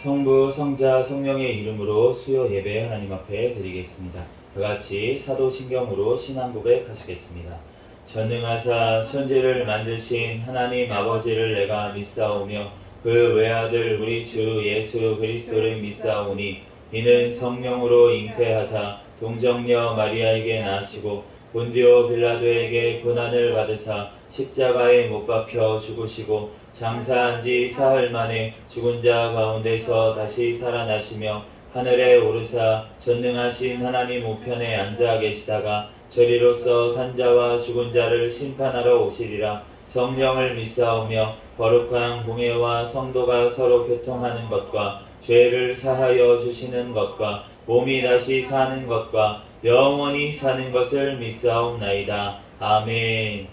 성부, 성자, 성령의 이름으로 수요 예배 하나님 앞에 드리겠습니다. 다같이 사도신경으로 신앙 고백하시겠습니다. 전능하사 천지를 만드신 하나님 아버지를 내가 믿사오며 그 외아들 우리 주 예수 그리스도를 믿사오니 이는 성령으로 잉태하사 동정녀 마리아에게 나시고 본디오 빌라도에게 고난을 받으사 십자가에 못 박혀 죽으시고 장사한 지 사흘 만에 죽은 자 가운데서 다시 살아나시며 하늘에 오르사 전능하신 하나님 우편에 앉아 계시다가 저리로서 산자와 죽은 자를 심판하러 오시리라. 성령을 믿사오며 거룩한 공예와 성도가 서로 교통하는 것과 죄를 사하여 주시는 것과 몸이 다시 사는 것과 영원히 사는 것을 믿사옵나이다. 아멘.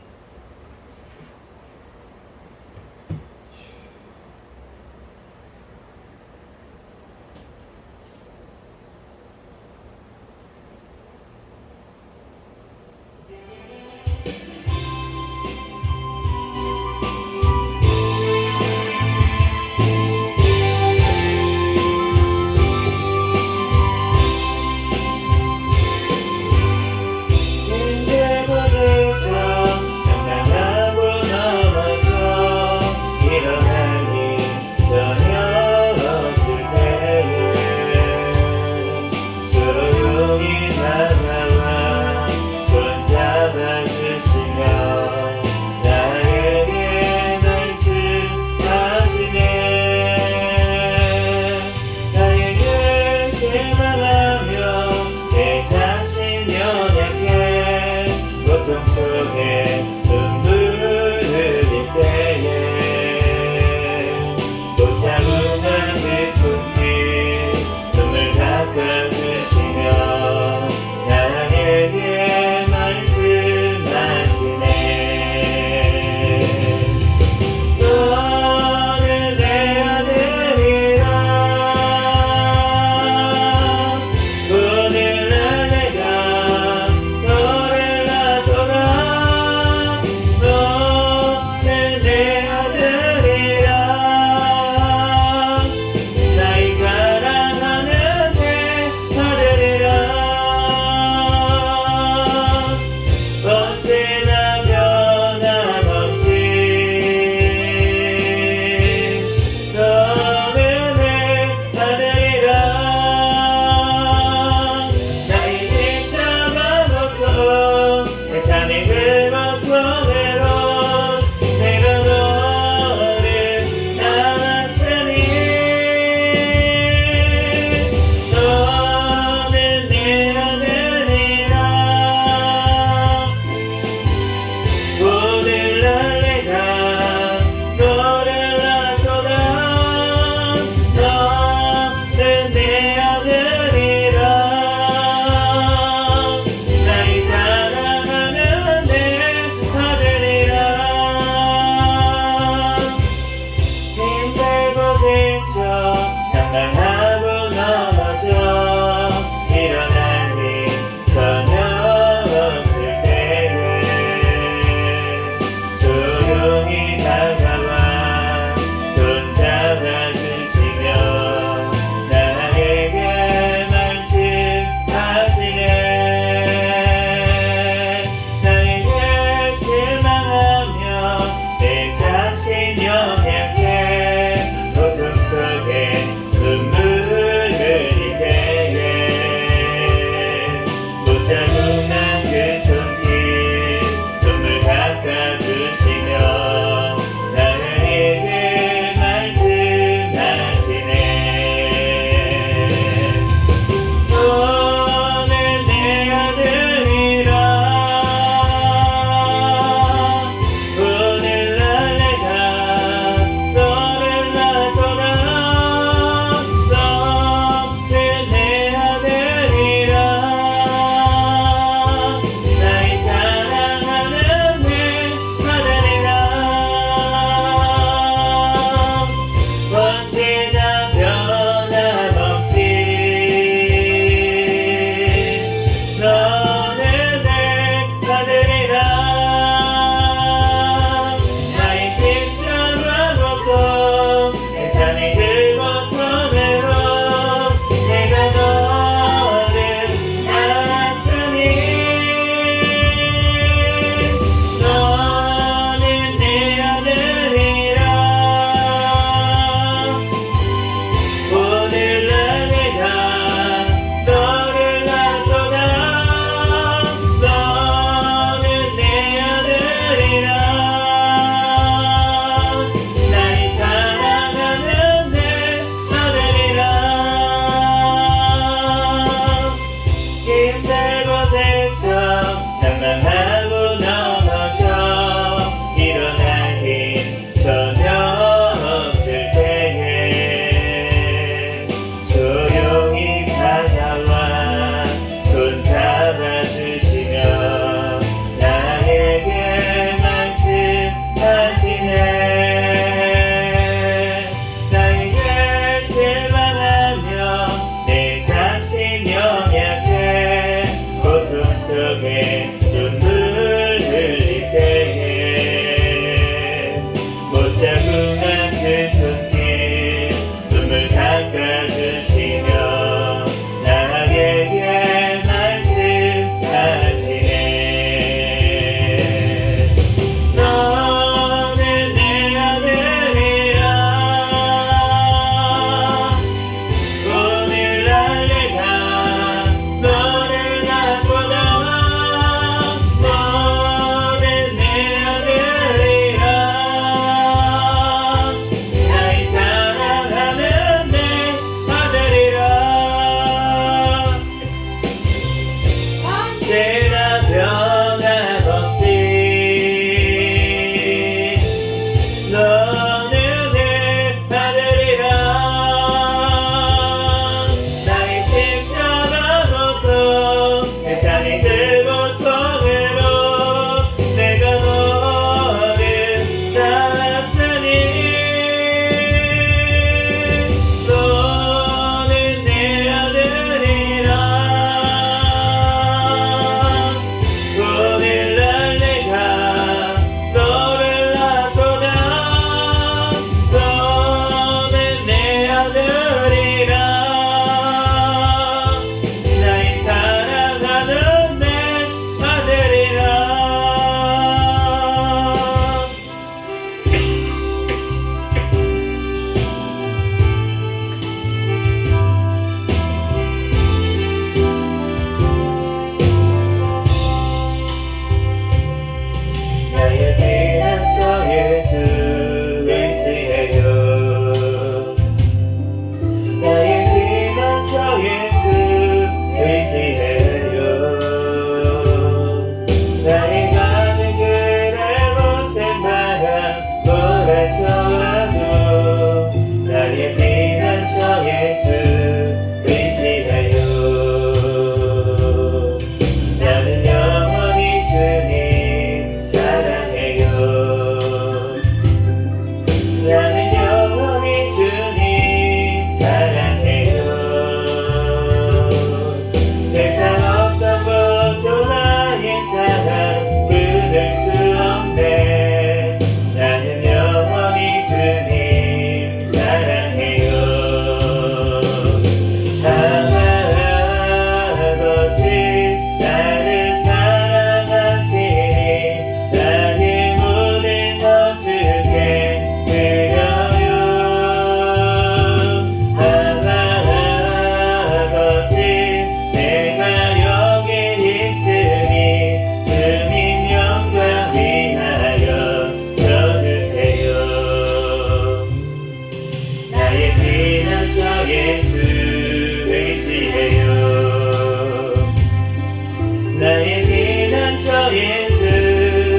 예수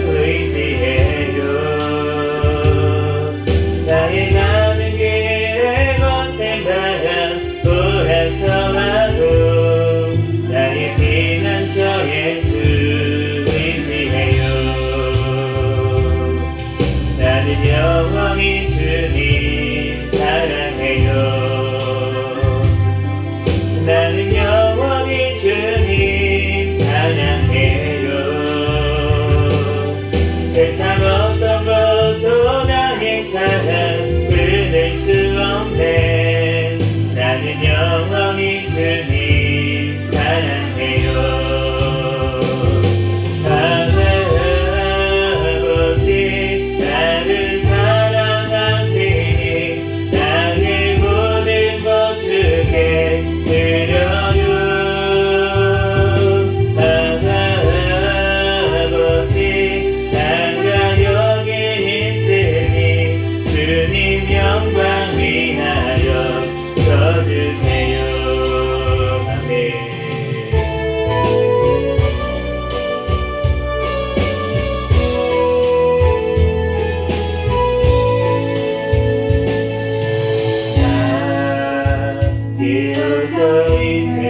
의지해요. 나의 가는 길에 거센 바람 불어서와도 나의 피난처 예수 의지해요. 나는 영원히 주님 사랑해요. 나는 영원히 주님 사랑해요. 세상 어떤 것도 나의 사랑 끊을 수 없네. 나는 영원히 주님 사랑해요. 아버지 나를 사랑하시니 나의 모든 것 주께 드려요. 아버지 나가 여기 있으니 주님 영광 위하여 써주세요. 아멘. 비로소 이제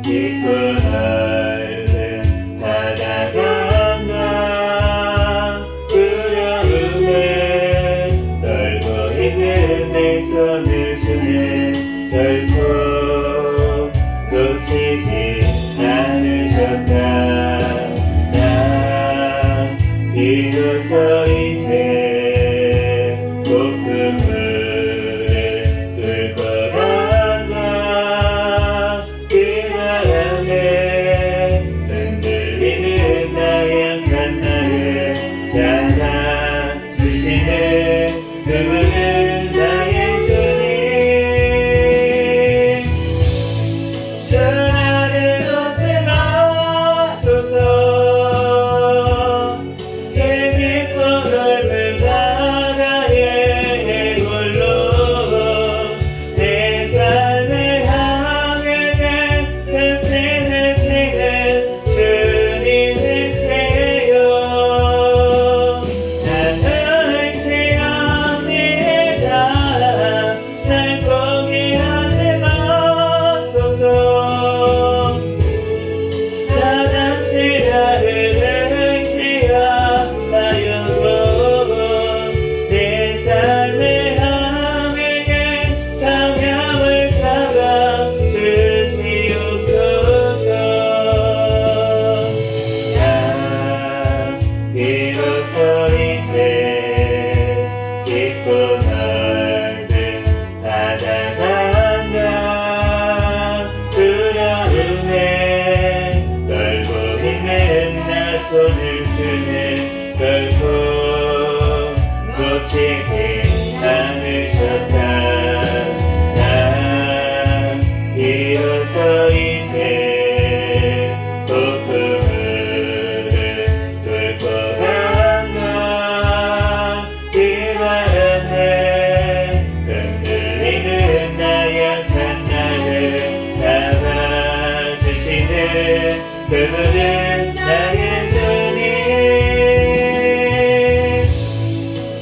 기쁜 날은 바다가 두려움에 떨고 있는 내 손을 주네. 결코 놓치지 않으셨다. 나 비로소 이제 높은 그분은 나의 주님. 주 나를 놓지 마소서. 이 깊고 넓은 바다의 홀로 내 삶의 항해에 끝이 되시는 주님이세요. 날 포기하지 마소서. 나 잠시 나를 의지하여도 내 삶의 항해에 방향을 잡아 주시옵소서. 나 비로소 이제 깊고 넓은 바다가 두려움에 떨고 있는 나 손을 주네. 결코 놓치지 않으셨다. 나 비로소 이제 폭풍을 뚫고 간다. 이 바람에 흔들리는 나약한 나를 잡아주시는 그분은 나의 주님.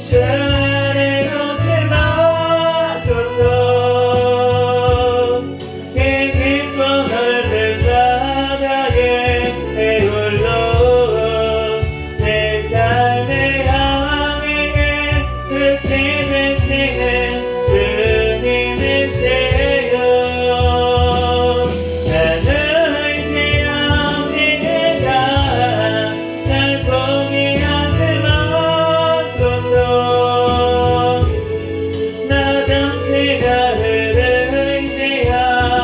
주 나를 놓지 마소서. 이 깊고 넓은 바다의 홀로 내 삶의 항해에 끝이 되시는 주님이세요. 나는 의지합니다. 날 포기하지 마소서. 나 잠시 나를 의지하여도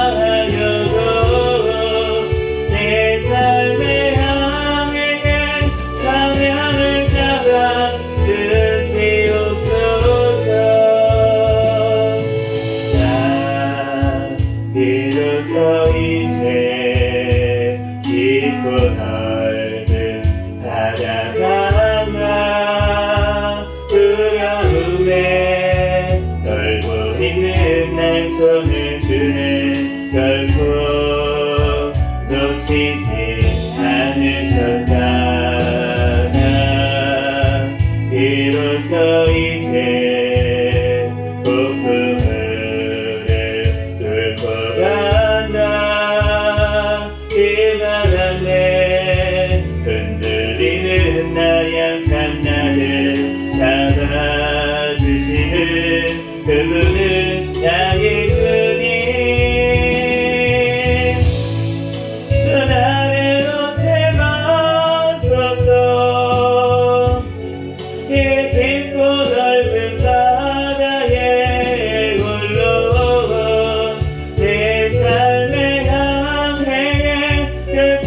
내 삶의 항해에 방향을 잡아 주시옵소서. 나 비로소 이제 깊고 넓은 바다가 두려움에 떨고 있는 날 손을 주네. 결코 놓치지 않으셨다.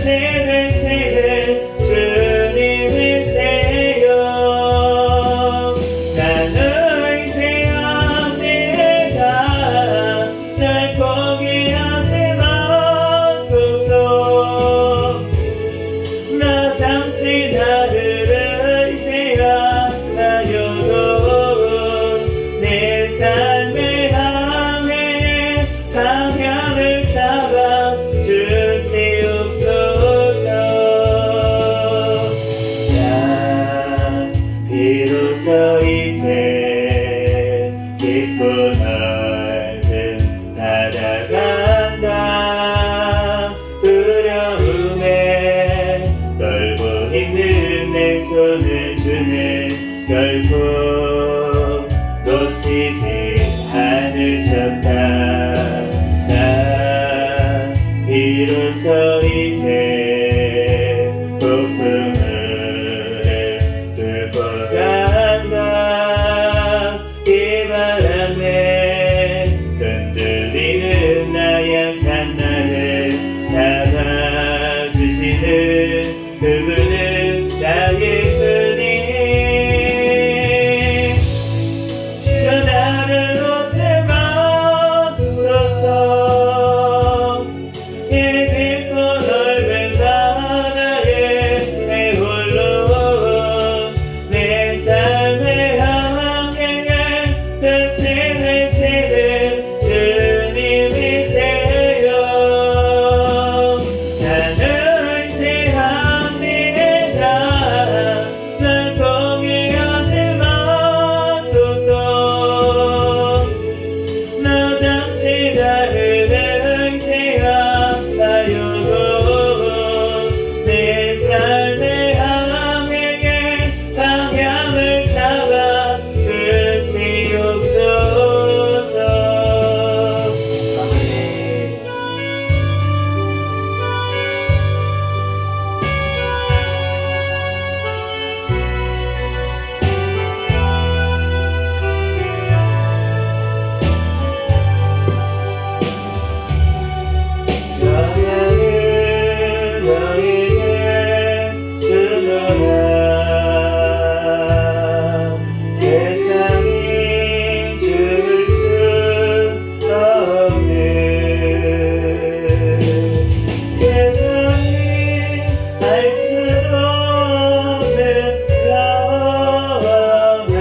되시는 주님이세요. 나는 의지합니다. 날 포기하지 마소서. 나 잠시 나를 의지하여도 내 삶의 항해에 방향을 잡아 주시옵소서. 난 비로소 이제 깊고 넓은 바다 간다. 두려움에 떨고 힘든 내 손을 주는 결코 놓치지 않으셨다. 나 비로소 이제 폭풍을 뚫고 간다. 이 바람에 흔들리는 나 약한 나를 잡아주시는 그분은 나의 주님. 저 나를 놓지 마소서. 이 깊고 넓은 바다에 내 홀로 내 삶의 항해에 끝이 되시는 주님이세요. 나는 의지합니다. 날 포기하지 마소서. 나 잠시 나를 의지하여도 내 삶의 항해에 방향을 잡아 주시옵소서. 아멘. 영광을 너에게 주노라. 세상이 줄 수 없는 세상이 알 수도 없는 영원을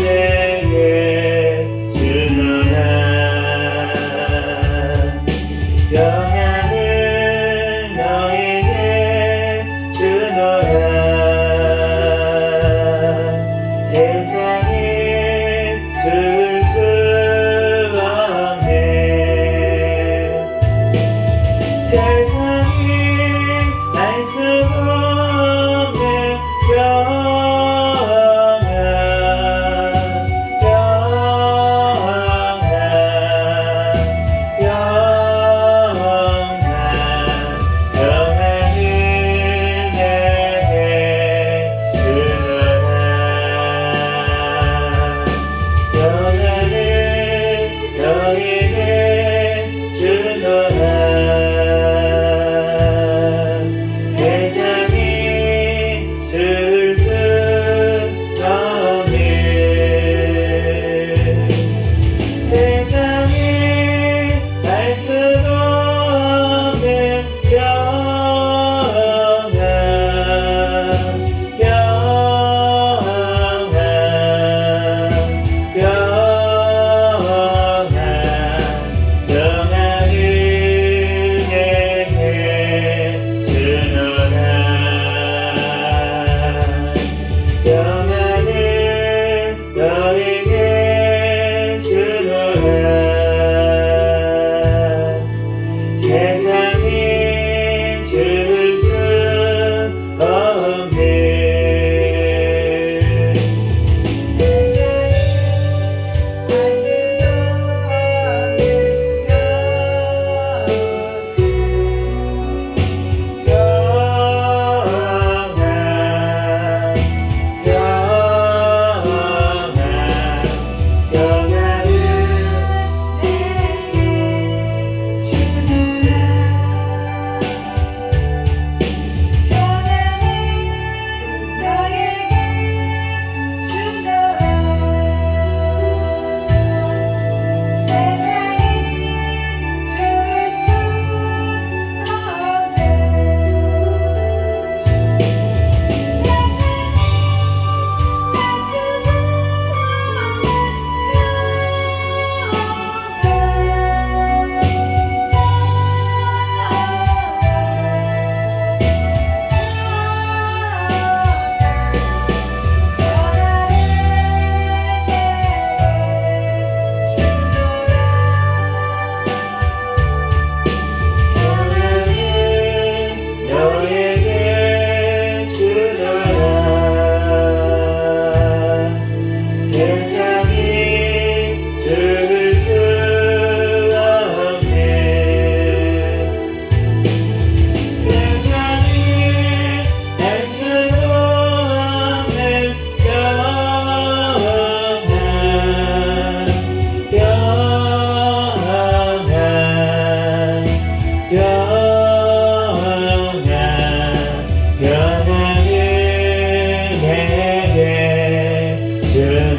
내게 주노라. 영광을 너에게 주노라. 세상에 줄 수 없네. 세상이 알 수 없는 영원을 내게 주노라.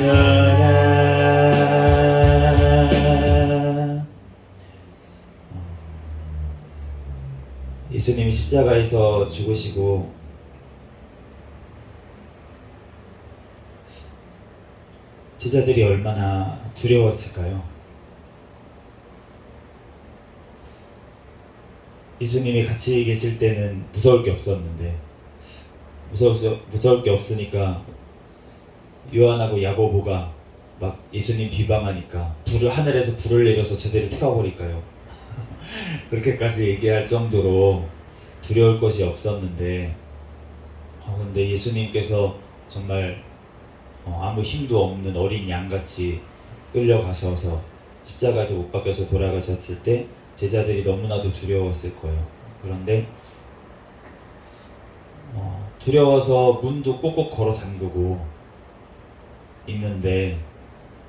들어라. 예수님이 십자가에서 죽으시고 제자들이 얼마나 두려웠을까요? 예수님이 같이 계실 때는 무서울 게 없었는데 무서울 게 없으니까 요한하고 야고보가 막 예수님 비방하니까 하늘에서 불을 내려서 저들을 태워버릴까요? 그렇게까지 얘기할 정도로 두려울 것이 없었는데 근데 예수님께서 정말 아무 힘도 없는 어린 양같이 끌려가셔서 십자가에서 못 박혀서 돌아가셨을 때 제자들이 너무나도 두려웠을 거예요. 그런데 두려워서 문도 꼭꼭 걸어 잠그고 있는데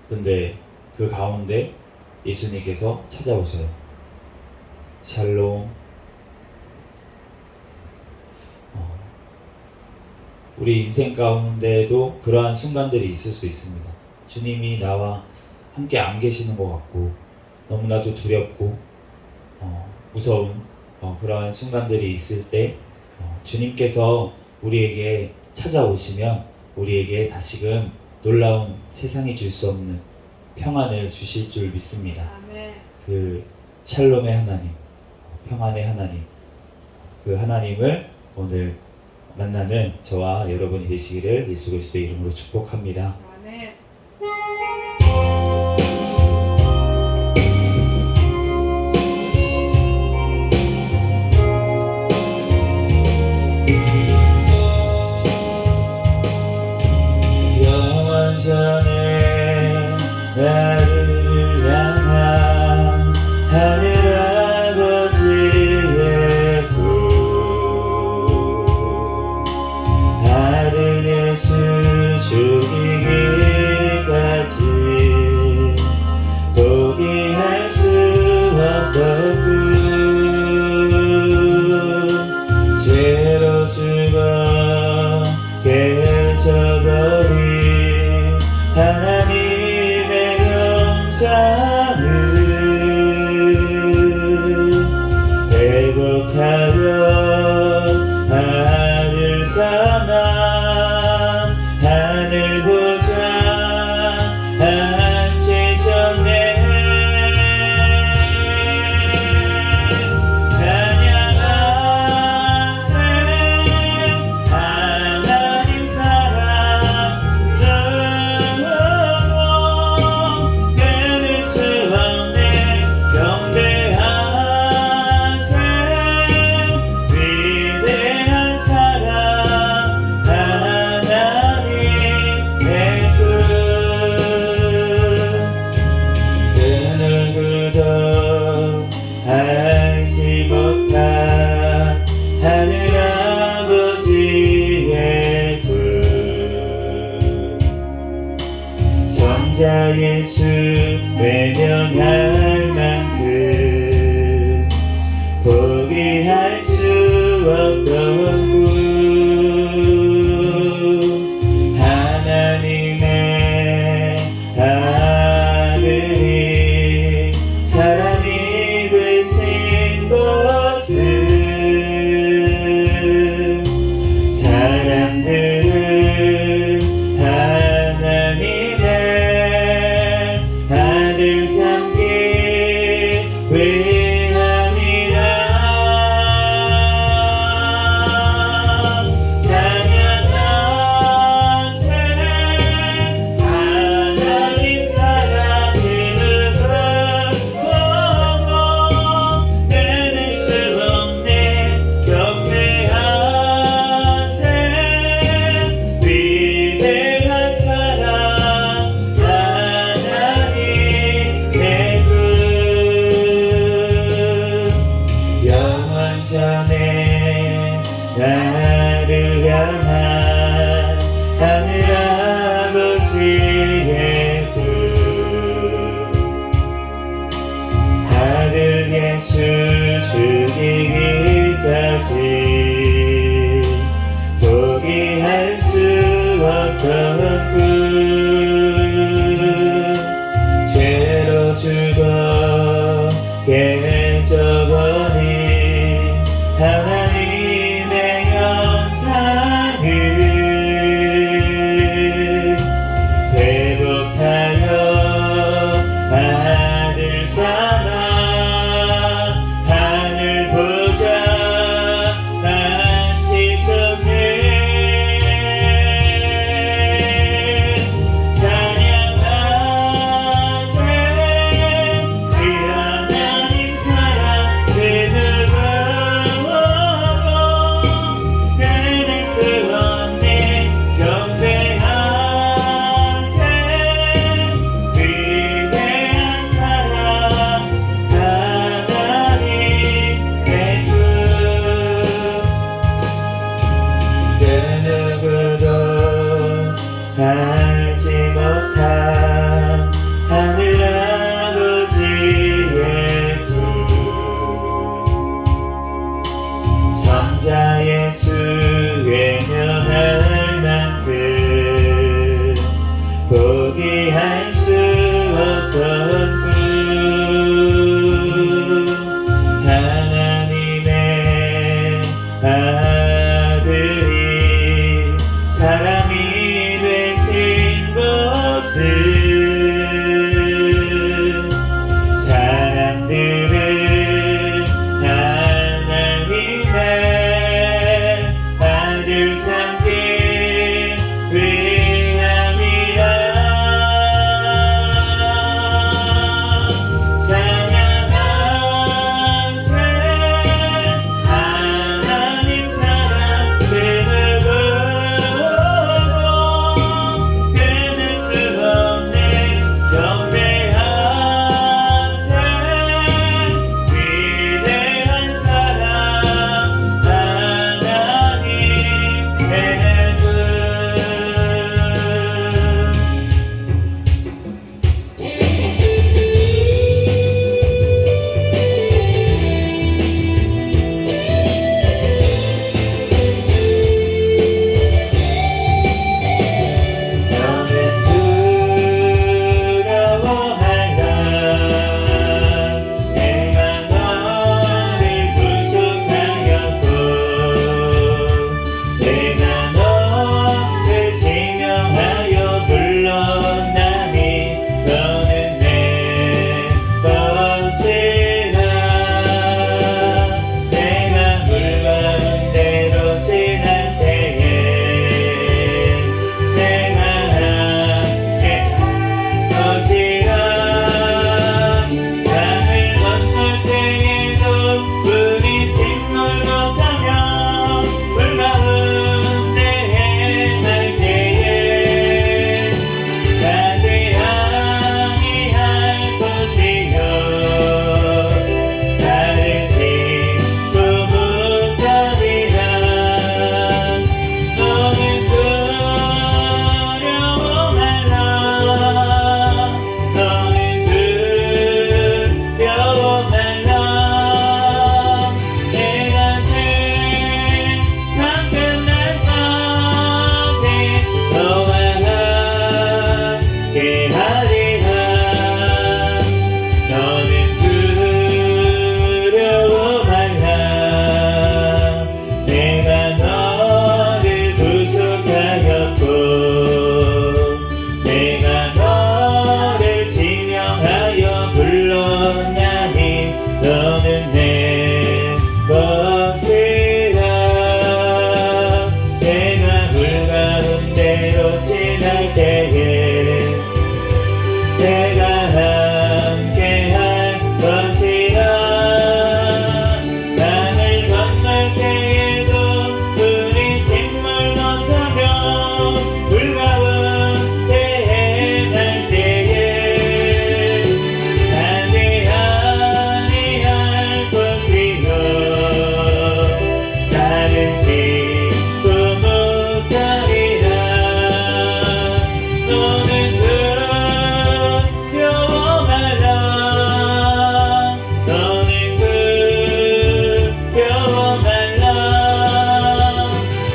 근데 그 가운데 예수님께서 찾아오셔요. 샬롬. 우리 인생 가운데도 그러한 순간들이 있을 수 있습니다. 주님이 나와 함께 안 계시는 것 같고 너무나도 두렵고 무서운 그러한 순간들이 있을 때 주님께서 우리에게 찾아오시면 우리에게 다시금 놀라운 세상이 줄 수 없는 평안을 주실 줄 믿습니다. 아멘. 그 샬롬의 하나님, 평안의 하나님, 그 하나님을 오늘 만나는 저와 여러분이 되시기를 예수 그리스도의 이름으로 축복합니다. 아멘. 영원전에 나를 향한 하늘 아버지의 구 아들 예수 죽이기까지 포기할 수 없던 그 죄로 죽어 깨져버린 하나님의 영상을 회복하려 아들 삼아 하늘 보좌 앉히셨네. 찬양하세 하나님 사랑으로 끊을 수 없네. 경배하세 위대한 사랑 하나님의 끝. 그 누구도 알지 못한 하늘 아버지의 그 성자 예수 외면할 만큼 포기할 수 없던 구 하나님의 아들이 사람이 되신 것을 사람들은 하나님의 아들 삼기 위함이라. 못한 하늘아버지의 품 성자 예수 외면할 만큼 포기할 수 없던 꿈 하나님의 아들이 사람이 되신 것을 사람들을 하나님의 아들 삼기 위함이라 찬양하세 하나님 사랑 그물고 끊을 수 없네 경배하세 위대한 사랑 하나님의 분 너는 두려워하라 내가 너를 구속하였고 내가 너를 지명하여 불렀나니 너는 내 것이라 내가 물 가운데로 지날 때에 내가 함께 할 것이라 강을 건널 때에도 우리 침몰 못하며 물 가운데 행할 때에 가지 아니할 것이요 다르지 부뭇하리라 너는 두려워 말라 너는 두려워 말라 내가 세상 끝날까지 너와 함께 하리라 너는 두려워 말라 내가 너를 구속하였고 내가 너를 지명하여 불렀나니 너는 내 것이라 내가 물 가운데로 지날 때에 내가 함께 할 것이라 강을 건널 때에도 우리 침몰 못하며 물 가운데 행할 때에 가지 아니할 것이요 다르지 부뭇하리라 너는 두려워 말라 너는 두려워 말라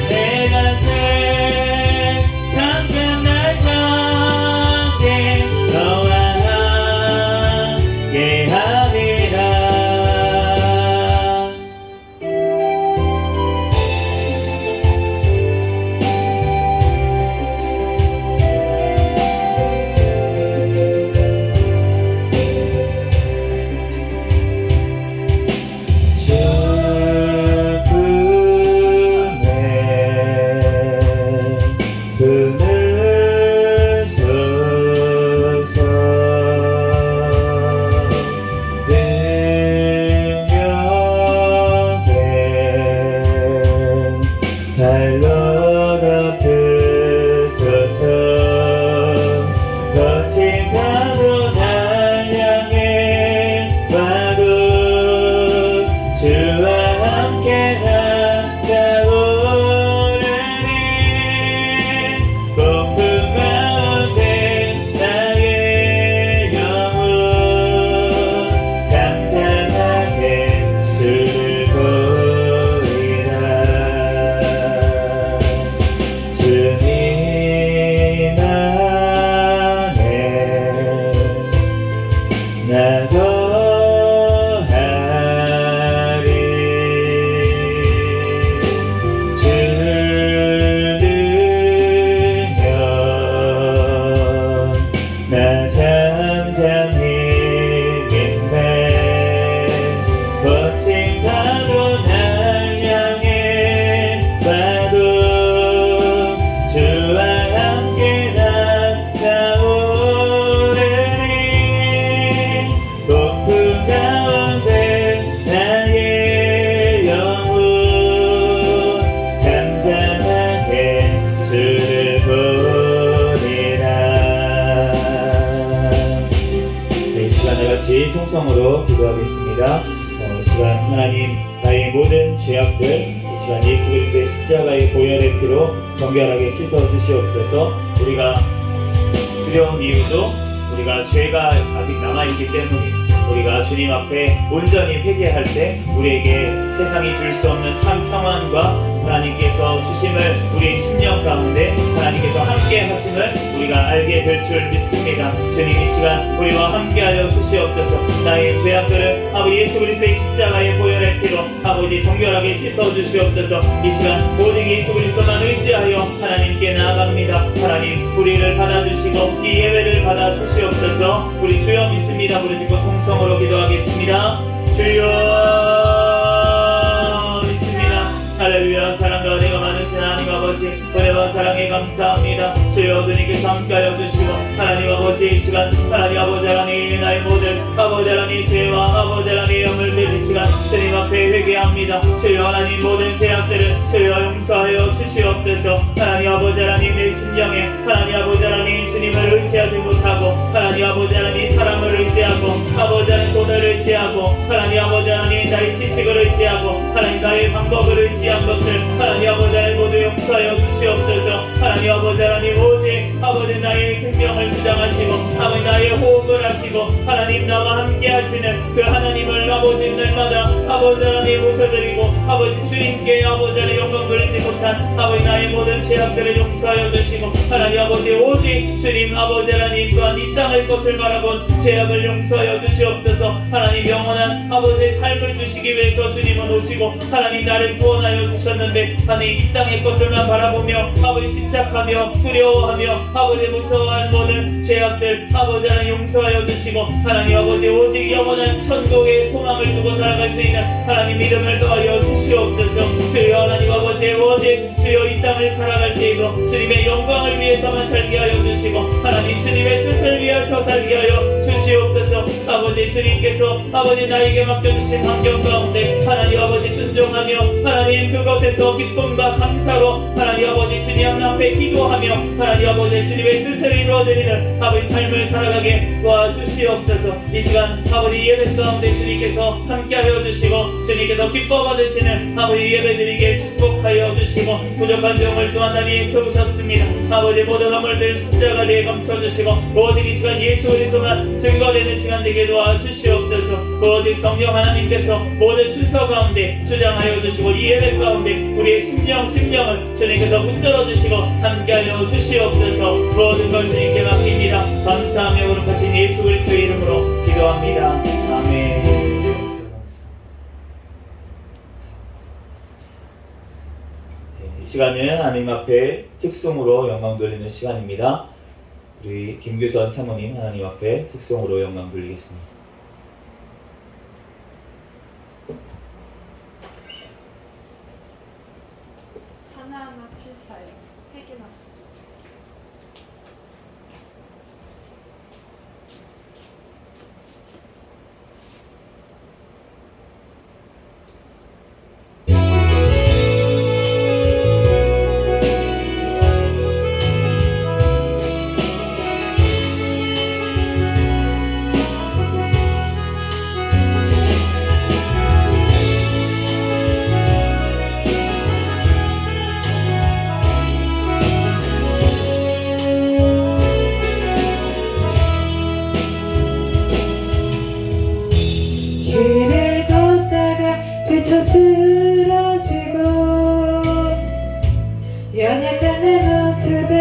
내가 세상 끝날까지 너와 함께 하리라 같이 통성으로 기도하겠습니다. 이 시간 하나님 나의 모든 죄악들 이 시간 예수 그리스도의 십자가의 보혈의 피로 정결하게 씻어 주시옵소서. 우리가 두려운 이유도 우리가 죄가 아직 남아있기 때문입니다. 우리가 주님 앞에 온전히 회개할 때 우리에게 세상이 줄 수 없는 참 평안과 하나님께서 주심을 우리 심령 가운데 하나님께서 함께 하심을 우리가 알게 될 줄 믿습니다. 주님 이 시간 우리와 함께하여 주시옵소서. 나의 죄악들을 아버지 예수 그리스도의 십자가의 보혈의 피로 아버지 정결하게 씻어 주시옵소서. 이 시간 오직 예수 그리스도만 의지하여 하나님께 나아갑니다. 하나님 우리를 받아주시고 이 예배를 받아주시옵소서. 우리 주여 믿습니다. 부르짖고 통성으로 기도하겠습니다. 주여 할렐루야. 사랑과 은혜가 많으신 하나님 아버지 은혜와 사랑에 감사합니다. 주여 주님께서 함께하여 주시고 하나님 아버지 이 시간 하나님 아버지 하나님 나의 모든 아버지 하나님 죄와 아버지 하나님 영을 드릴 시간 주님 앞에 회개합니다. 주여 하나님 모든 죄악들을 주여 용서하여 주시옵소서. 하나님 아버지 하나님 내 심령에 하나님 아버지 하나님 주님을 의지하지 못하고 하나님 아버지 하나님 사람을 의지하고 아버지 하나님 돈을 의지하고 하나님 아버지 하나님 나의 지식을 의지하고 하나님 나의 방법을 의지하고 것들 하나님 아버지 하나님 모두 용서하여 주시옵소서. 하나님 아버지 하나님 오직 아버지 나의 생명을 주장하시고 아버지 나의 호흡을 하시고 하나님 나와 함께 하시는 그 하나님을 아버지 날마다 아버지 하나님 모셔드리고 아버지 주님께 아버지 하나님 영광 돌리지 못한 아버지 나의 모든 죄악들을 용서하여 주시고 하나님 아버지 오직 주님 아버지 하나님 또한 이 땅의 것을 바라본 죄악을 용서하여 주시옵소서. 하나님 영원한 아버지의 삶을 주시기 위해서 주님은 오시고 하나님 나를 구원하여 주셨는데 하나님 이 땅의 것들만 바라보며 아버지 집착하며 두려워하며 아버지 무서워한 모든 죄악들 아버지 하나님 용서하여 주시고 하나님 아버지 오직 영원한 천국의 소망을 두고 살아갈 수 있는 하나님 믿음을 더하여 주시옵소서. 주여 하나님 아버지 오직 주여 이 땅을 살아갈 때에도 주님의 영광을 위해서만 살게 하여 주시고 하나님 주님의 뜻을 위해서 살게 하여 주시옵소서. 아버지 주님께서 아버지 나에게 맡겨주신 환경 가운데 하나님 아버지 순종하며 하나님 그것에서 기쁨과 감사로 하나님 아버지 주님 앞에 기도하며 하나님 아버지 주님의 뜻을 이루어드리는 아버지 삶을 살아가게 도와주시옵소서. 이 시간 아버지 예배 가운데 주님께서 함께하여 주시고 주님께서 기뻐 받으시는 아버지 예배드리게 축복하여 주시고 부족한 종을 또한 다리에 세우셨습니다. 아버지 모든 허물들 십자가에 감춰주시고 오직 이 시간 예수 그리스도만 증거되는 시간 되게 도와주시옵소서. 오직 성령 하나님께서 모든 순서 가운데 주장하여 주시고 이 예배 가운데 우리의 심령을 주님께서 붙들어 주시고 함께하여 주시옵소서. 모든 걸 주님께 맡깁니다. 감사하며 거룩하신 예수 그리스도의 이름으로 기도합니다. 아멘. 이 시간은 하나님 앞에 특송으로 영광 돌리는 시간입니다. 우리 김규선 사모님 하나님 앞에 특송으로 영광 돌리겠습니다. 하나하나 칠사요. 세 개 맞춰주세요. 길을 걷다가 지쳐 쓰러지고 연약한 내 모습에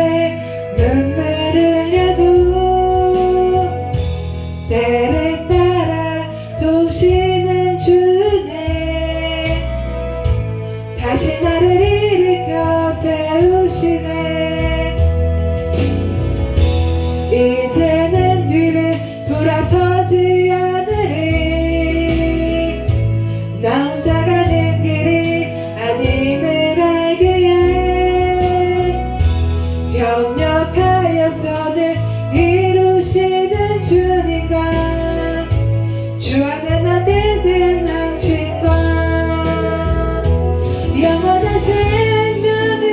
눈물을 흘려도 때를 따라 도우시는 주님 다시 나를 일으켜 세우시네. 이제는 뒤를 돌아서지 않으리. 나 혼자 가는 길이 아님을 알기에 협력하여서는 이루시는 주님과 주 안에 나 든든하신과 영원한 생명을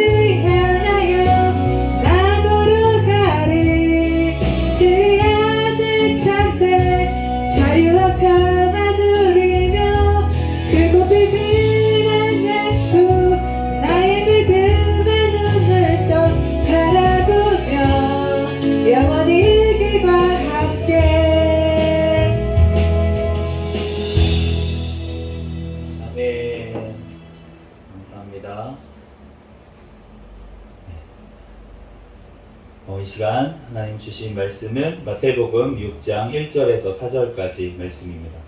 향하여 나 걸어가리. 시간 하나님 주신 말씀은 마태복음 6장 1절에서 4절까지 말씀입니다.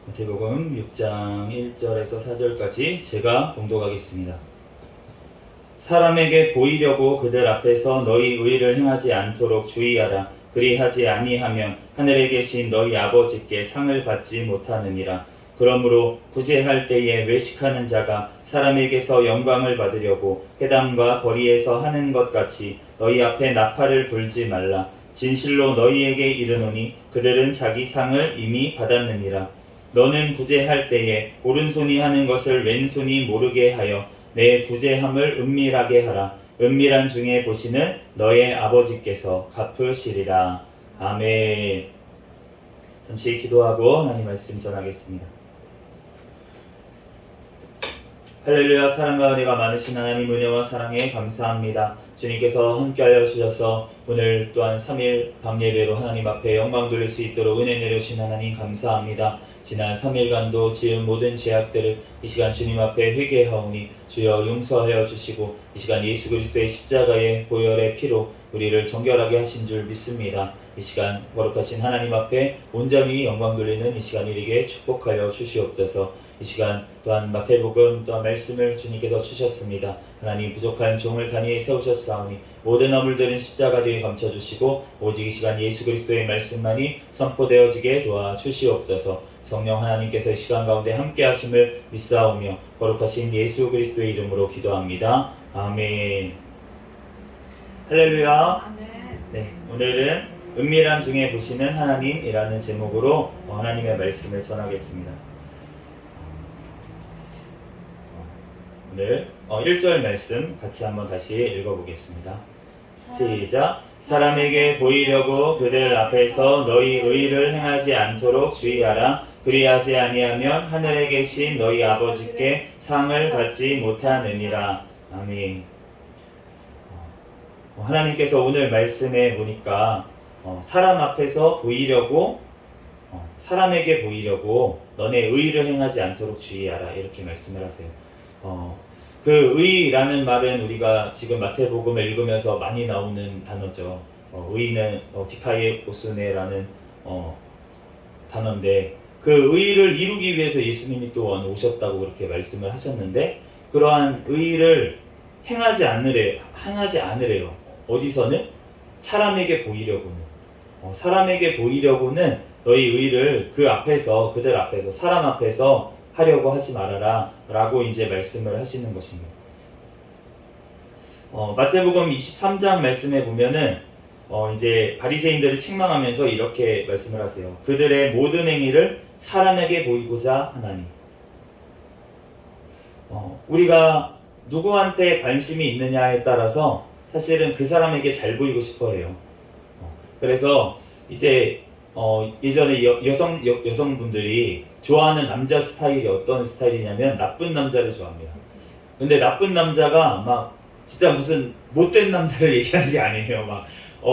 마태복음 6장 1절에서 4절까지 제가 봉독하겠습니다. 사람에게 보이려고 그들 앞에서 너희 의를 행하지 않도록 주의하라. 그리하지 아니하면 하늘에 계신 너희 아버지께 상을 받지 못하느니라. 그러므로 구제할 때에 외식하는 자가 사람에게서 영광을 받으려고 회당과 거리에서 하는 것 같이 너희 앞에 나팔을 불지 말라. 진실로 너희에게 이르노니 그들은 자기 상을 이미 받았느니라. 너는 구제할 때에 오른손이 하는 것을 왼손이 모르게 하여 내 구제함을 은밀하게 하라. 은밀한 중에 보시는 너의 아버지께서 갚으시리라. 아멘. 잠시 기도하고 하나님 말씀 전하겠습니다. 할렐루야. 사랑과 은혜가 많으신 하나님 은혜와 사랑에 감사합니다. 주님께서 함께하여 주셔서 오늘 또한 3일 밤예배로 하나님 앞에 영광 돌릴 수 있도록 은혜 내려주신 하나님 감사합니다. 지난 3일간도 지은 모든 죄악들을 이 시간 주님 앞에 회개하오니 주여 용서하여 주시고 이 시간 예수 그리스도의 십자가의 보혈의 피로 우리를 정결하게 하신 줄 믿습니다. 이 시간 거룩하신 하나님 앞에 온전히 영광 돌리는 이 시간 우리에게 축복하여 주시옵소서. 이 시간 또한 마태복음 또한 말씀을 주님께서 주셨습니다. 하나님 부족한 종을 단위에 세우셨사오니 모든 허물들은 십자가 뒤에 감춰주시고 오직 이 시간 예수 그리스도의 말씀만이 선포되어지게 도와주시옵소서. 성령 하나님께서 이 시간 가운데 함께 하심을 믿사오며 거룩하신 예수 그리스도의 이름으로 기도합니다. 아멘. 할렐루야. 네, 오늘은 은밀한 중에 보시는 하나님이라는 제목으로 하나님의 말씀을 전하겠습니다. 오늘 1절 말씀 같이 한번 다시 읽어보겠습니다. 시작. 사람에게 보이려고 그들 앞에서 너희 의를 행하지 않도록 주의하라. 그리하지 아니하면 하늘에 계신 너희 아버지께 상을 받지 못하느니라. 아멘. 하나님께서 오늘 말씀에 보니까 사람 앞에서 보이려고 사람에게 보이려고 너네 의를 행하지 않도록 주의하라 이렇게 말씀을 하세요. 그 의라는 말은 우리가 지금 마태복음을 읽으면서 많이 나오는 단어죠. 의는 디카이오스네라는 단어인데 그 의를 이루기 위해서 예수님이 또한 오셨다고 그렇게 말씀을 하셨는데 그러한 의를 행하지 않으래요. 어디서는? 사람에게 보이려고는. 사람에게 보이려고는 너희 의를 그들 앞에서 사람 앞에서 하려고 하지 말아라 라고 이제 말씀을 하시는 것입니다. 마태복음 23장 말씀에 보면은 이제 바리새인들을 책망하면서 이렇게 말씀을 하세요. 그들의 모든 행위를 사람에게 보이고자 하나니. 우리가 누구한테 관심이 있느냐에 따라서 사실은 그 사람에게 잘 보이고 싶어 해요. 그래서 이제 예전에 여성분들이 좋아하는 남자 스타일이 어떤 스타일이냐면 나쁜 남자를 좋아합니다. 근데 나쁜 남자가 막 진짜 무슨 못된 남자를 얘기하는 게 아니에요.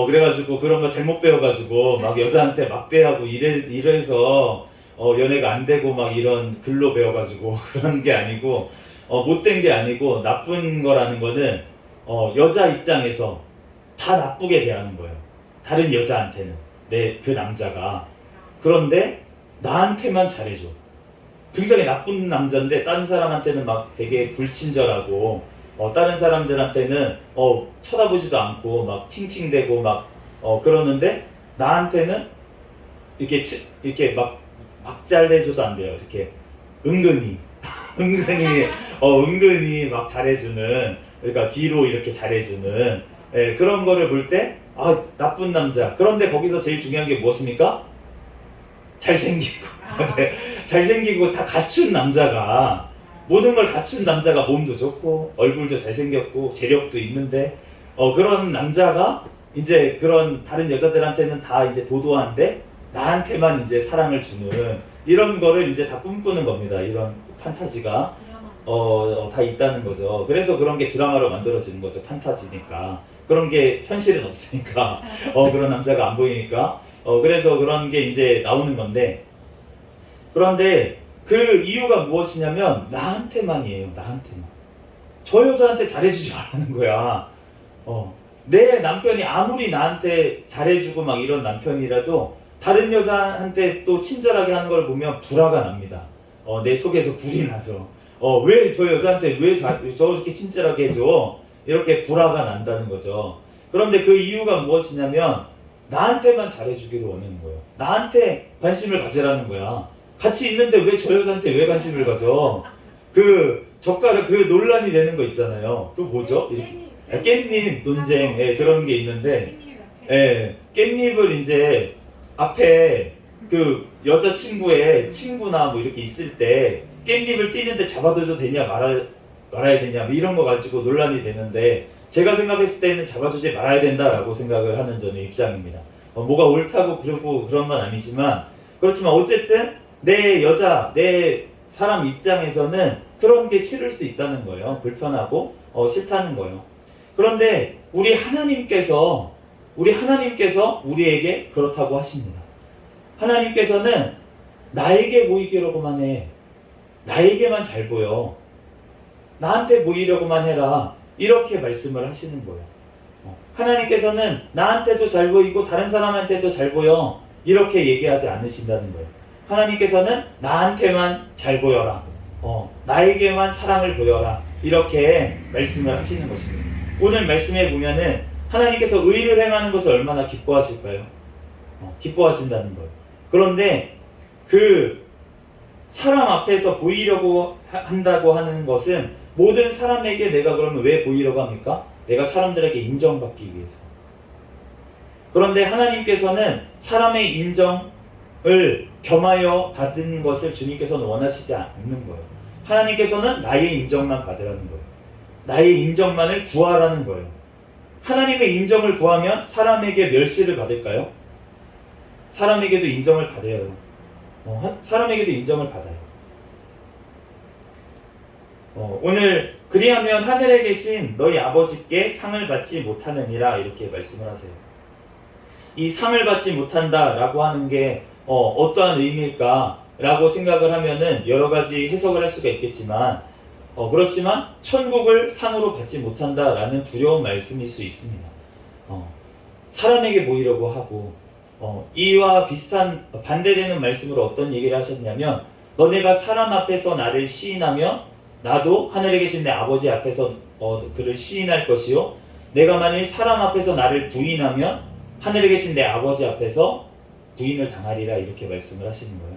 그래가지고 그런 거 잘못 배워가지고 막 여자한테 막대하고 이래서 연애가 안 되고 막 이런 글로 배워가지고 그런 게 아니고 못된 게 아니고 나쁜 거라는 거는 여자 입장에서 다 나쁘게 대하는 거예요. 다른 여자한테는 그 남자가. 그런데 나한테만 잘해줘. 굉장히 나쁜 남자인데 다른 사람한테는 막 되게 불친절하고 다른 사람들한테는 쳐다보지도 않고 막 팅팅대고 막 그러는데 나한테는 이렇게 막 잘해줘도 안 돼요. 이렇게 은근히 막 잘해주는, 그러니까 뒤로 이렇게 잘해주는 그런 거를 볼 때 나쁜 남자. 그런데 거기서 제일 중요한 게 무엇입니까? 잘생기고 잘생기고 다 갖춘 남자가, 모든 걸 갖춘 남자가 몸도 좋고 얼굴도 잘생겼고 재력도 있는데 그런 남자가 이제 그런 다른 여자들한테는 다 이제 도도한데 나한테만 이제 사랑을 주는 이런 거를 이제 다 꿈꾸는 겁니다. 이런 판타지가 다 있다는 거죠. 그래서 그런 게 드라마로 만들어지는 거죠. 판타지니까. 그런 게 현실은 없으니까 그런 남자가 안 보이니까 그래서 그런 게 이제 나오는 건데, 그런데 그 이유가 무엇이냐면 나한테만이에요. 나한테만. 저 여자한테 잘해주지 말라는 거야. 내 남편이 아무리 나한테 잘해주고 막 이런 남편이라도 다른 여자한테 또 친절하게 하는 걸 보면 불화가 납니다. 내 속에서 불이 나죠. 왜 저 여자한테 왜 저렇게 친절하게 해줘? 이렇게 불화가 난다는 거죠. 그런데 그 이유가 무엇이냐면 나한테만 잘해주기를 원하는 거예요. 나한테 관심을 가지라는 거야. 같이 있는데 왜 저 여자한테 왜 관심을 가져? 그 젓가락 그 논란이 되는 거 있잖아요. 그 뭐죠? 깻잎 논쟁 그런 게 있는데, 깻잎을 이제 앞에 그 여자친구의 친구나 뭐 이렇게 있을 때 깻잎을 띄는데 잡아줘도 되냐 말아야 되냐 뭐 이런 거 가지고 논란이 되는데, 제가 생각했을 때는 잡아주지 말아야 된다라고 생각을 하는 저는 입장입니다. 뭐가 옳다고 그러고 그런 건 아니지만, 그렇지만 어쨌든 내 사람 입장에서는 그런 게 싫을 수 있다는 거예요. 불편하고 싫다는 거예요. 그런데 우리 하나님께서 우리에게 그렇다고 하십니다. 하나님께서는 나에게 보이기로만 해. 나에게만 잘 보여. 나한테 보이려고만 해라. 이렇게 말씀을 하시는 거예요. 하나님께서는 나한테도 잘 보이고 다른 사람한테도 잘 보여. 이렇게 얘기하지 않으신다는 거예요. 하나님께서는 나한테만 잘 보여라. 나에게만 사랑을 보여라. 이렇게 말씀을 하시는 것입니다. 오늘 말씀에 보면은 하나님께서 의를 행하는 것을 얼마나 기뻐하실까요? 기뻐하신다는 거예요. 그런데 그 사람 앞에서 보이려고 한다고 하는 것은 모든 사람에게 내가 그러면 왜 보이려고 합니까? 내가 사람들에게 인정받기 위해서. 그런데 하나님께서는 사람의 인정을 겸하여 받은 것을 주님께서는 원하시지 않는 거예요. 하나님께서는 나의 인정만 받으라는 거예요. 나의 인정만을 구하라는 거예요. 하나님의 인정을 구하면 사람에게 멸시를 받을까요? 사람에게도 인정을 받아요. 사람에게도 인정을 받아요. 오늘 그리하면 하늘에 계신 너희 아버지께 상을 받지 못하느니라 이렇게 말씀을 하세요. 이 상을 받지 못한다라고 하는 게 어떠한 의미일까? 라고 생각을 하면은 여러 가지 해석을 할 수가 있겠지만, 그렇지만 천국을 상으로 받지 못한다라는 두려운 말씀일 수 있습니다. 사람에게 보이려고 하고, 이와 비슷한 반대되는 말씀으로 어떤 얘기를 하셨냐면, 너네가 사람 앞에서 나를 시인하면 나도 하늘에 계신 내 아버지 앞에서 그를 시인할 것이요, 내가 만일 사람 앞에서 나를 부인하면 하늘에 계신 내 아버지 앞에서 부인을 당하리라 이렇게 말씀을 하시는 거예요.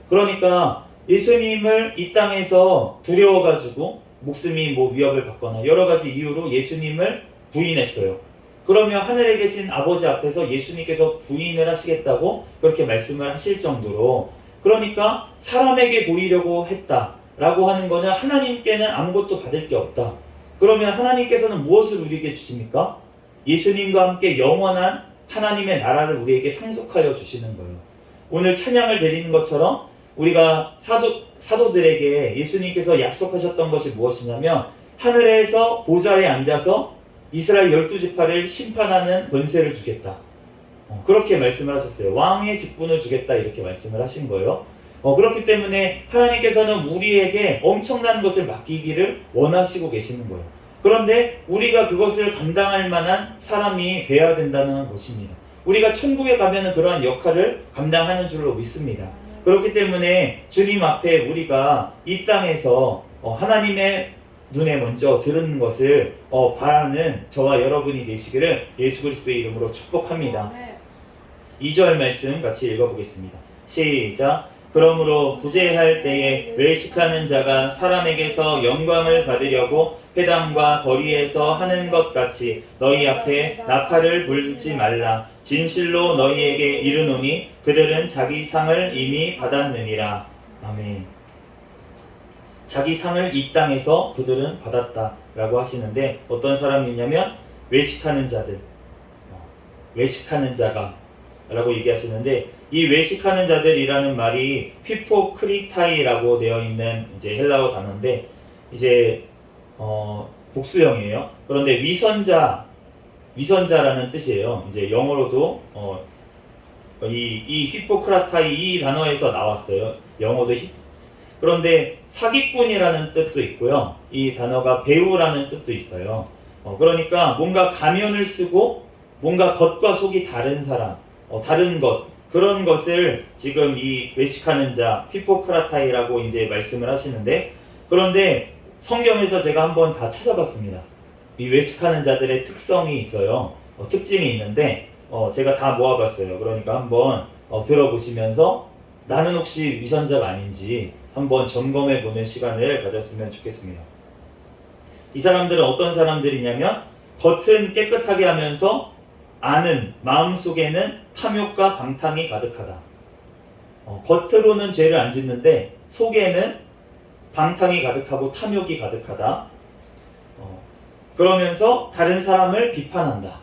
그러니까 예수님을 이 땅에서 두려워가지고 목숨이 위협을 받거나 여러 가지 이유로 예수님을 부인했어요. 그러면 하늘에 계신 아버지 앞에서 예수님께서 부인을 하시겠다고 그렇게 말씀을 하실 정도로, 그러니까 사람에게 보이려고 했다라고 하는 거는 하나님께는 아무것도 받을 게 없다. 그러면 하나님께서는 무엇을 우리에게 주십니까? 예수님과 함께 영원한 하나님의 나라를 우리에게 상속하여 주시는 거예요. 오늘 찬양을 드리는 것처럼 우리가 사도들에게 예수님께서 약속하셨던 것이 무엇이냐면, 하늘에서 보좌에 앉아서 이스라엘 12지파를 심판하는 권세를 주겠다. 그렇게 말씀을 하셨어요. 왕의 직분을 주겠다 이렇게 말씀을 하신 거예요. 그렇기 때문에 하나님께서는 우리에게 엄청난 것을 맡기기를 원하시고 계시는 거예요. 그런데 우리가 그것을 감당할 만한 사람이 되어야 된다는 것입니다. 우리가 천국에 가면은 그러한 역할을 감당하는 줄로 믿습니다. 그렇기 때문에 주님 앞에 우리가 이 땅에서 하나님의 눈에 먼저 들은 것을 바라는 저와 여러분이 되시기를 예수 그리스도의 이름으로 축복합니다. 2절 말씀 같이 읽어보겠습니다. 시작. 그러므로 구제할 때에 외식하는 자가 사람에게서 영광을 받으려고 회당과 거리에서 하는 것 같이 너희 앞에 나팔을 불지 말라. 진실로 너희에게 이르노니 그들은 자기 상을 이미 받았느니라. 아멘. 자기 상을 이 땅에서 그들은 받았다라고 하시는데, 어떤 사람이 있냐면 외식하는 자들, 외식하는 자가 라고 얘기하시는데, 이 외식하는 자들이라는 말이 휘포크리타이라고 되어 있는 이제 헬라어 단어인데, 이제 복수형이에요. 그런데 위선자, 위선자라는 뜻이에요. 이제 영어로도 이 히포크라타이 이 단어에서 나왔어요. 영어도 그런데 사기꾼이라는 뜻도 있고요. 이 단어가 배우라는 뜻도 있어요. 그러니까 뭔가 가면을 쓰고 뭔가 겉과 속이 다른 사람, 다른 것, 그런 것을 지금 이 외식하는 자, 히포크라타이라고 이제 말씀을 하시는데, 그런데 성경에서 제가 한번 다 찾아봤습니다. 이 외식하는 자들의 특성이 있어요. 특징이 있는데, 제가 다 모아봤어요. 그러니까 한번 들어보시면서 나는 혹시 위선자가 아닌지 한번 점검해보는 시간을 가졌으면 좋겠습니다. 이 사람들은 어떤 사람들이냐면 겉은 깨끗하게 하면서 안은 마음속에는 탐욕과 방탕이 가득하다. 겉으로는 죄를 안 짓는데 속에는 방탕이 가득하고 탐욕이 가득하다. 그러면서 다른 사람을 비판한다.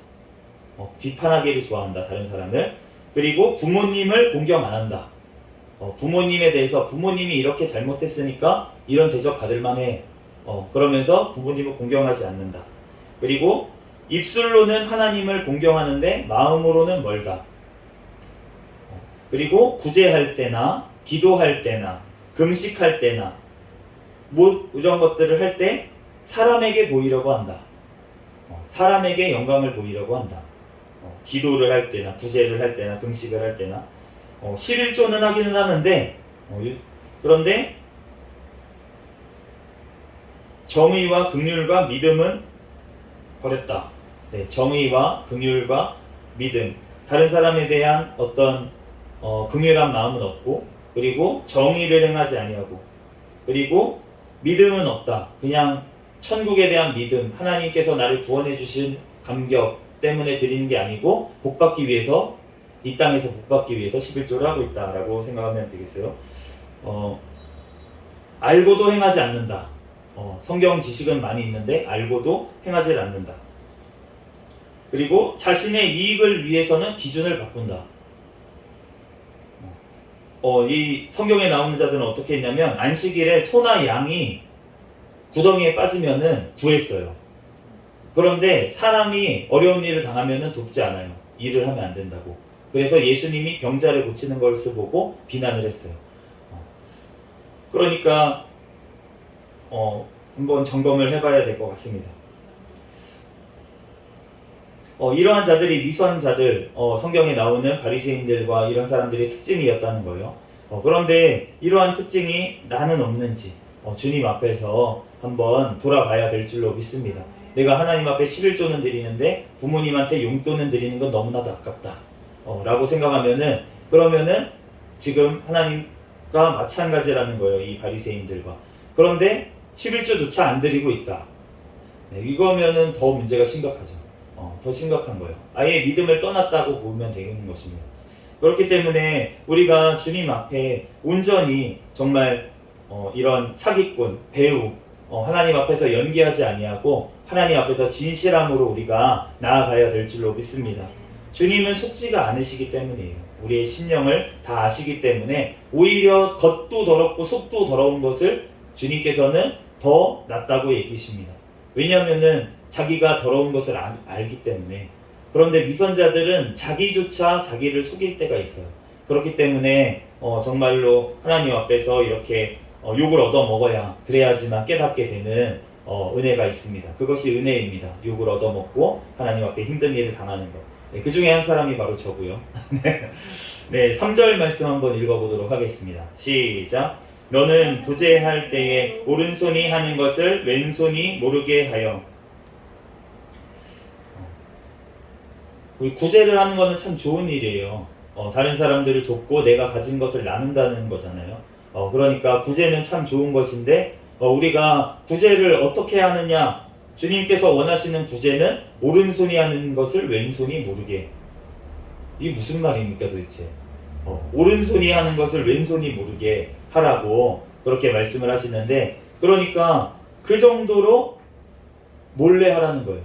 비판하기를 좋아한다. 다른 사람을. 그리고 부모님을 공경 안 한다. 부모님에 대해서 부모님이 이렇게 잘못했으니까 이런 대접 받을 만해. 그러면서 부모님을 공경하지 않는다. 그리고 입술로는 하나님을 공경하는데 마음으로는 멀다. 그리고 구제할 때나 기도할 때나 금식할 때나 이런 것들을 할 때 사람에게 보이려고 한다. 사람에게 영광을 보이려고 한다. 기도를 할 때나 구제를 할 때나 금식을 할 때나 11조는 하기는 하는데 그런데 정의와 긍휼과 믿음은 버렸다. 네, 정의와 긍휼과 믿음, 다른 사람에 대한 어떤 긍휼한 마음은 없고, 그리고 정의를 행하지 아니하고, 그리고 믿음은 없다. 그냥 천국에 대한 믿음, 하나님께서 나를 구원해 주신 감격 때문에 드리는 게 아니고 복받기 위해서, 이 땅에서 복받기 위해서 11조를 하고 있다라고 생각하면 되겠어요. 알고도 행하지 않는다. 성경 지식은 많이 있는데 알고도 행하지 않는다. 그리고 자신의 이익을 위해서는 기준을 바꾼다. 이 성경에 나오는 자들은 어떻게 했냐면 안식일에 소나 양이 구덩이에 빠지면은 구했어요. 그런데 사람이 어려운 일을 당하면은 돕지 않아요. 일을 하면 안 된다고. 그래서 예수님이 병자를 고치는 것을 보고 비난을 했어요. 그러니까 한번 점검을 해봐야 될 것 같습니다. 이러한 자들이 위선자들, 성경에 나오는 바리새인들과 이런 사람들의 특징이었다는 거예요. 그런데 이러한 특징이 나는 없는지 주님 앞에서 한번 돌아봐야 될 줄로 믿습니다. 내가 하나님 앞에 11조는 드리는데 부모님한테 용돈은 드리는 건 너무나도 아깝다 라고 생각하면은, 그러면은 지금 하나님과 마찬가지라는 거예요. 이 바리새인들과. 그런데 11조조차 안 드리고 있다. 이거면은 더 문제가 심각하죠. 더 심각한 거예요. 아예 믿음을 떠났다고 보면 되는 것입니다. 그렇기 때문에 우리가 주님 앞에 온전히 정말 이런 사기꾼, 배우, 하나님 앞에서 연기하지 아니하고 하나님 앞에서 진실함으로 우리가 나아가야 될 줄로 믿습니다. 주님은 속지가 않으시기 때문이에요. 우리의 심령을 다 아시기 때문에 오히려 겉도 더럽고 속도 더러운 것을 주님께서는 더 낫다고 얘기하십니다. 왜냐하면은 자기가 더러운 것을 알기 때문에. 그런데 위선자들은 자기조차 자기를 속일 때가 있어요. 그렇기 때문에 정말로 하나님 앞에서 이렇게 욕을 얻어 먹어야, 그래야지만 깨닫게 되는 은혜가 있습니다. 그것이 은혜입니다. 욕을 얻어 먹고 하나님 앞에 힘든 일을 당하는 것. 그 중에 한 사람이 바로 저고요. 네, 3절 말씀 한번 읽어보도록 하겠습니다. 시작. 너는 구제할 때에 오른손이 하는 것을 왼손이 모르게 하여. 구제를 하는 것은 참 좋은 일이에요. 다른 사람들을 돕고 내가 가진 것을 나눈다는 거잖아요. 그러니까 구제는 참 좋은 것인데 우리가 구제를 어떻게 하느냐, 주님께서 원하시는 구제는 오른손이 하는 것을 왼손이 모르게. 이게 무슨 말입니까 도대체? 오른손이 하는 것을 왼손이 모르게 하라고 그렇게 말씀을 하시는데, 그러니까 그 정도로 몰래 하라는 거예요.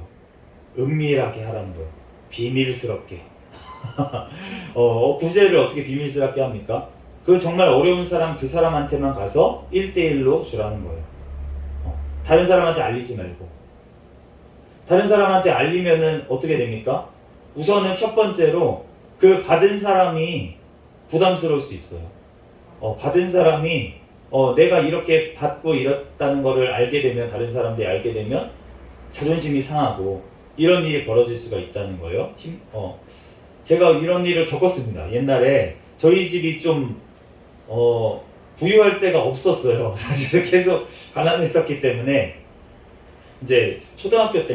은밀하게 하라는 거예요. 비밀스럽게. 구제를 어떻게 비밀스럽게 합니까? 그 정말 어려운 사람, 그 사람한테만 가서 1대1로 주라는 거예요. 다른 사람한테 알리지 말고. 다른 사람한테 알리면은 어떻게 됩니까? 우선은 첫 번째로 그 받은 사람이 부담스러울 수 있어요. 받은 사람이 내가 이렇게 받고 이렇다는 거를 알게 되면, 다른 사람들이 알게 되면 자존심이 상하고 이런 일이 벌어질 수가 있다는 거예요. 제가 이런 일을 겪었습니다. 옛날에 저희 집이 좀 부유할 때가 없었어요. 사실 계속 가난했었기 때문에 이제 초등학교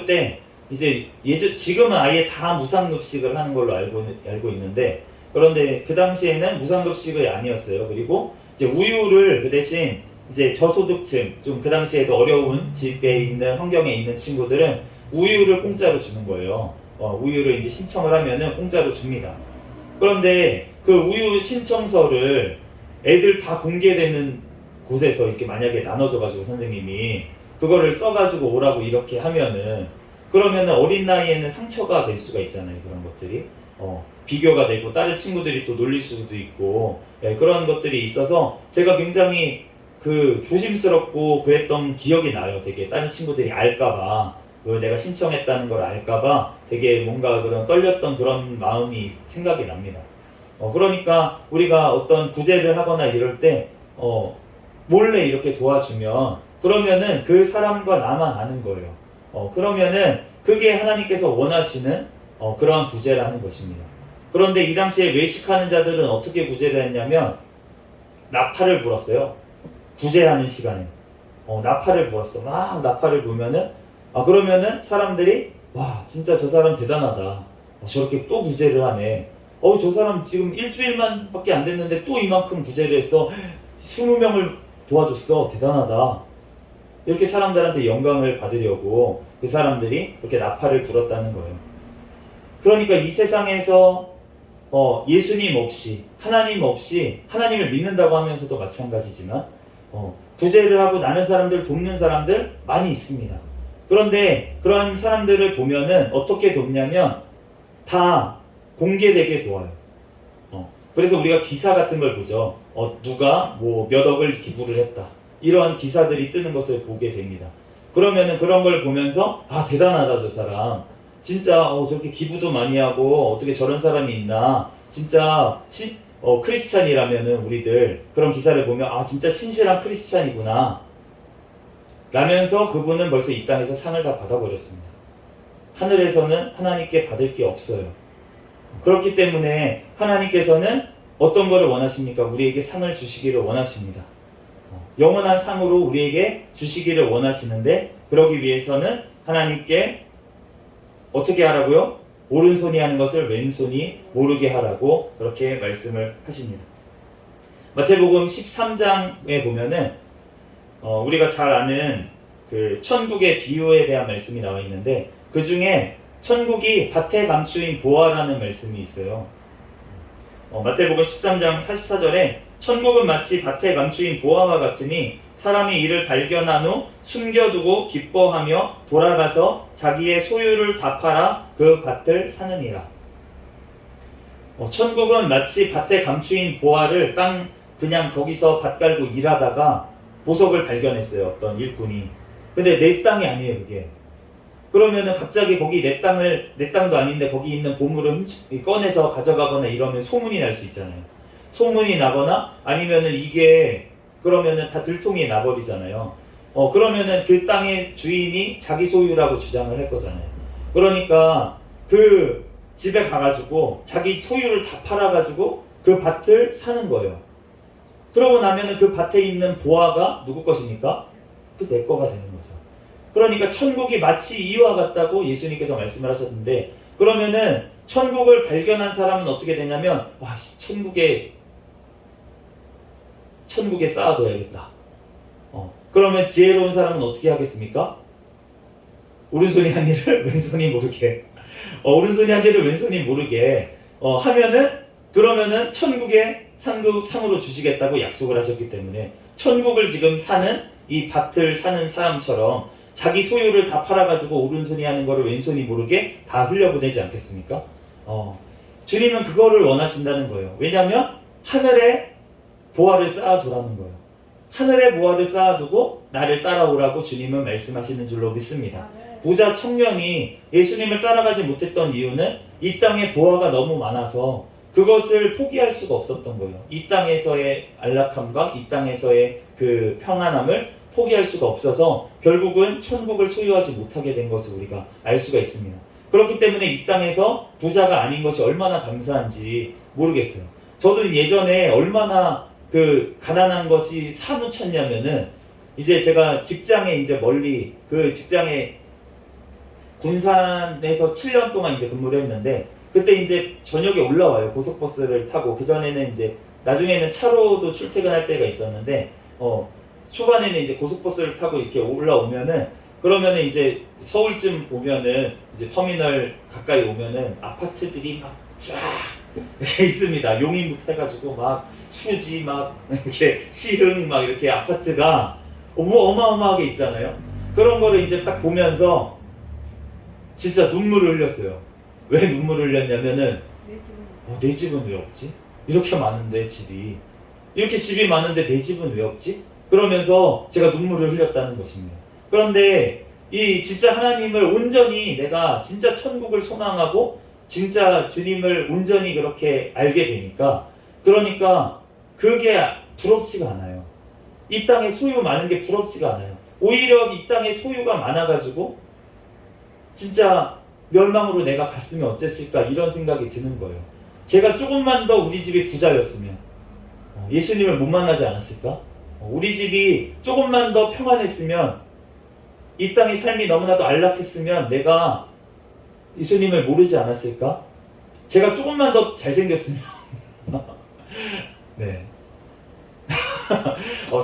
때 이제 지금은 아예 다 무상급식을 하는 걸로 알고 있는데, 그런데 그 당시에는 무상급식이 아니었어요. 그리고 이제 우유를 그 대신 이제 저소득층, 좀 그 당시에도 어려운 집에 있는 환경에 있는 친구들은 우유를 공짜로 주는 거예요. 우유를 이제 신청을 하면은 공짜로 줍니다. 그런데 그 우유 신청서를 애들 다 공개되는 곳에서 이렇게 만약에 나눠줘가지고 선생님이 그거를 써가지고 오라고 이렇게 하면은, 그러면은 어린 나이에는 상처가 될 수가 있잖아요. 그런 것들이 비교가 되고 다른 친구들이 또 놀릴 수도 있고, 그런 것들이 있어서 제가 굉장히 조심스럽고 그랬던 기억이 나요. 되게 다른 친구들이 알까봐, 내가 신청했다는 걸 알까봐 되게 뭔가 그런 떨렸던 그런 마음이 생각이 납니다. 그러니까 우리가 어떤 구제를 하거나 이럴 때 몰래 이렇게 도와주면, 그러면은 그 사람과 나만 아는 거예요. 그러면은 그게 하나님께서 원하시는 그러한 구제라는 것입니다. 그런데 이 당시에 외식하는 자들은 어떻게 구제를 했냐면 나팔을 불었어요. 구제하는 시간에 나팔을 불었어. 막 나팔을 불면은 그러면은 사람들이 와, 진짜 저 사람 대단하다. 저렇게 또 구제를 하네. 저 사람 지금 일주일만 밖에 안 됐는데 또 이만큼 구제를 했어. 20명을 도와줬어. 대단하다. 이렇게 사람들한테 영광을 받으려고 그 사람들이 그렇게 나팔을 불었다는 거예요. 그러니까 이 세상에서 예수님 없이, 하나님 없이, 하나님을 믿는다고 하면서도 마찬가지지만 구제를 하고 나는 사람들, 돕는 사람들 많이 있습니다. 그런데 그런 사람들을 보면은 어떻게 돕냐면 다 공개되게 도와요. 그래서 우리가 기사 같은 걸 보죠. 누가 뭐 몇 억을 기부를 했다. 이런 기사들이 뜨는 것을 보게 됩니다. 그러면은 그런 걸 보면서 대단하다 저 사람. 진짜 저렇게 기부도 많이 하고 어떻게 저런 사람이 있나. 진짜 크리스찬이라면은 우리들 그런 기사를 보면 진짜 신실한 크리스찬이구나 라면서 그분은 벌써 이 땅에서 상을 다 받아버렸습니다. 하늘에서는 하나님께 받을 게 없어요. 그렇기 때문에 하나님께서는 어떤 거를 원하십니까? 우리에게 상을 주시기를 원하십니다. 영원한 상으로 우리에게 주시기를 원하시는데, 그러기 위해서는 하나님께 어떻게 하라고요? 오른손이 하는 것을 왼손이 모르게 하라고 그렇게 말씀을 하십니다. 마태복음 13장에 보면은 우리가 잘 아는 그 천국의 비유에 대한 말씀이 나와 있는데, 그 중에 천국이 밭에 감추인 보화라는 말씀이 있어요. 마태복음 13장 44절에 천국은 마치 밭에 감추인 보화와 같으니 사람이 이를 발견한 후 숨겨두고 기뻐하며 돌아가서 자기의 소유를 다 팔아 그 밭을 사느니라. 천국은 마치 밭에 감추인 보화를 그냥 거기서 밭 갈고 일하다가 보석을 발견했어요. 어떤 일꾼이. 근데 내 땅이 아니에요, 그게. 그러면은 갑자기 거기 내 땅도 아닌데 거기 있는 보물을 꺼내서 가져가거나 이러면 소문이 날 수 있잖아요. 소문이 나거나 아니면은 이게 그러면은 다 들통이 나버리잖아요. 그러면은 그 땅의 주인이 자기 소유라고 주장을 할 거잖아요. 그러니까 그 집에 가가지고 자기 소유를 다 팔아가지고 그 밭을 사는 거예요. 그러고 나면은 그 밭에 있는 보화가 누구 것입니까? 그 내 거가 되는 거죠. 그러니까 천국이 마치 이와 같다고 예수님께서 말씀을 하셨는데, 그러면은 천국을 발견한 사람은 어떻게 되냐면 천국에 쌓아둬야겠다. 그러면 지혜로운 사람은 어떻게 하겠습니까? 오른손이 한 일을 왼손이 모르게 오른손이 한 일을 왼손이 모르게 하면은, 그러면은 천국에 상으로 주시겠다고 약속을 하셨기 때문에 천국을 지금 사는 이 밭을 사는 사람처럼 자기 소유를 다 팔아가지고 오른손이 하는 거를 왼손이 모르게 다 흘려보내지 않겠습니까? 주님은 그거를 원하신다는 거예요. 왜냐하면 하늘에 보화를 쌓아두라는 거예요. 하늘에 보화를 쌓아두고 나를 따라오라고 주님은 말씀하시는 줄로 믿습니다. 부자 청년이 예수님을 따라가지 못했던 이유는 이 땅에 보화가 너무 많아서 그것을 포기할 수가 없었던 거예요. 이 땅에서의 안락함과 이 땅에서의 그 평안함을 포기할 수가 없어서 결국은 천국을 소유하지 못하게 된 것을 우리가 알 수가 있습니다. 그렇기 때문에 이 땅에서 부자가 아닌 것이 얼마나 감사한지 모르겠어요. 저도 예전에 얼마나 그 가난한 것이 사무쳤냐면은 이제 제가 직장에 이제 멀리 그 직장에 군산에서 7년 동안 이제 근무를 했는데 그때 이제 저녁에 올라와요. 고속버스를 타고. 그전에는 이제 나중에는 차로도 출퇴근할 때가 있었는데 초반에는 이제 고속버스를 타고 이렇게 올라오면은 그러면은 이제 서울쯤 오면은 이제 터미널 가까이 오면은 아파트들이 막 쫙 이렇게 있습니다. 용인부터 해가지고 막 수지 막 이렇게 시흥 막 이렇게 아파트가 어마어마하게 있잖아요. 그런 거를 이제 딱 보면서 진짜 눈물을 흘렸어요. 왜 눈물을 흘렸냐면은 내 집은 내 집은 왜 없지? 이렇게 많은데 집이 이렇게 집이 많은데 내 집은 왜 없지? 그러면서 제가 눈물을 흘렸다는 것입니다. 그런데 이 진짜 하나님을 온전히 내가 진짜 천국을 소망하고 진짜 주님을 온전히 그렇게 알게 되니까 그러니까 그게 부럽지가 않아요. 이 땅에 소유 많은 게 부럽지가 않아요. 오히려 이 땅에 소유가 많아가지고 진짜 멸망으로 내가 갔으면 어땠을까 이런 생각이 드는 거예요. 제가 조금만 더 우리 집이 부자였으면 예수님을 못 만나지 않았을까? 우리 집이 조금만 더 평안했으면 이 땅의 삶이 너무나도 안락했으면 내가 예수님을 모르지 않았을까? 제가 조금만 더 잘생겼으면 네.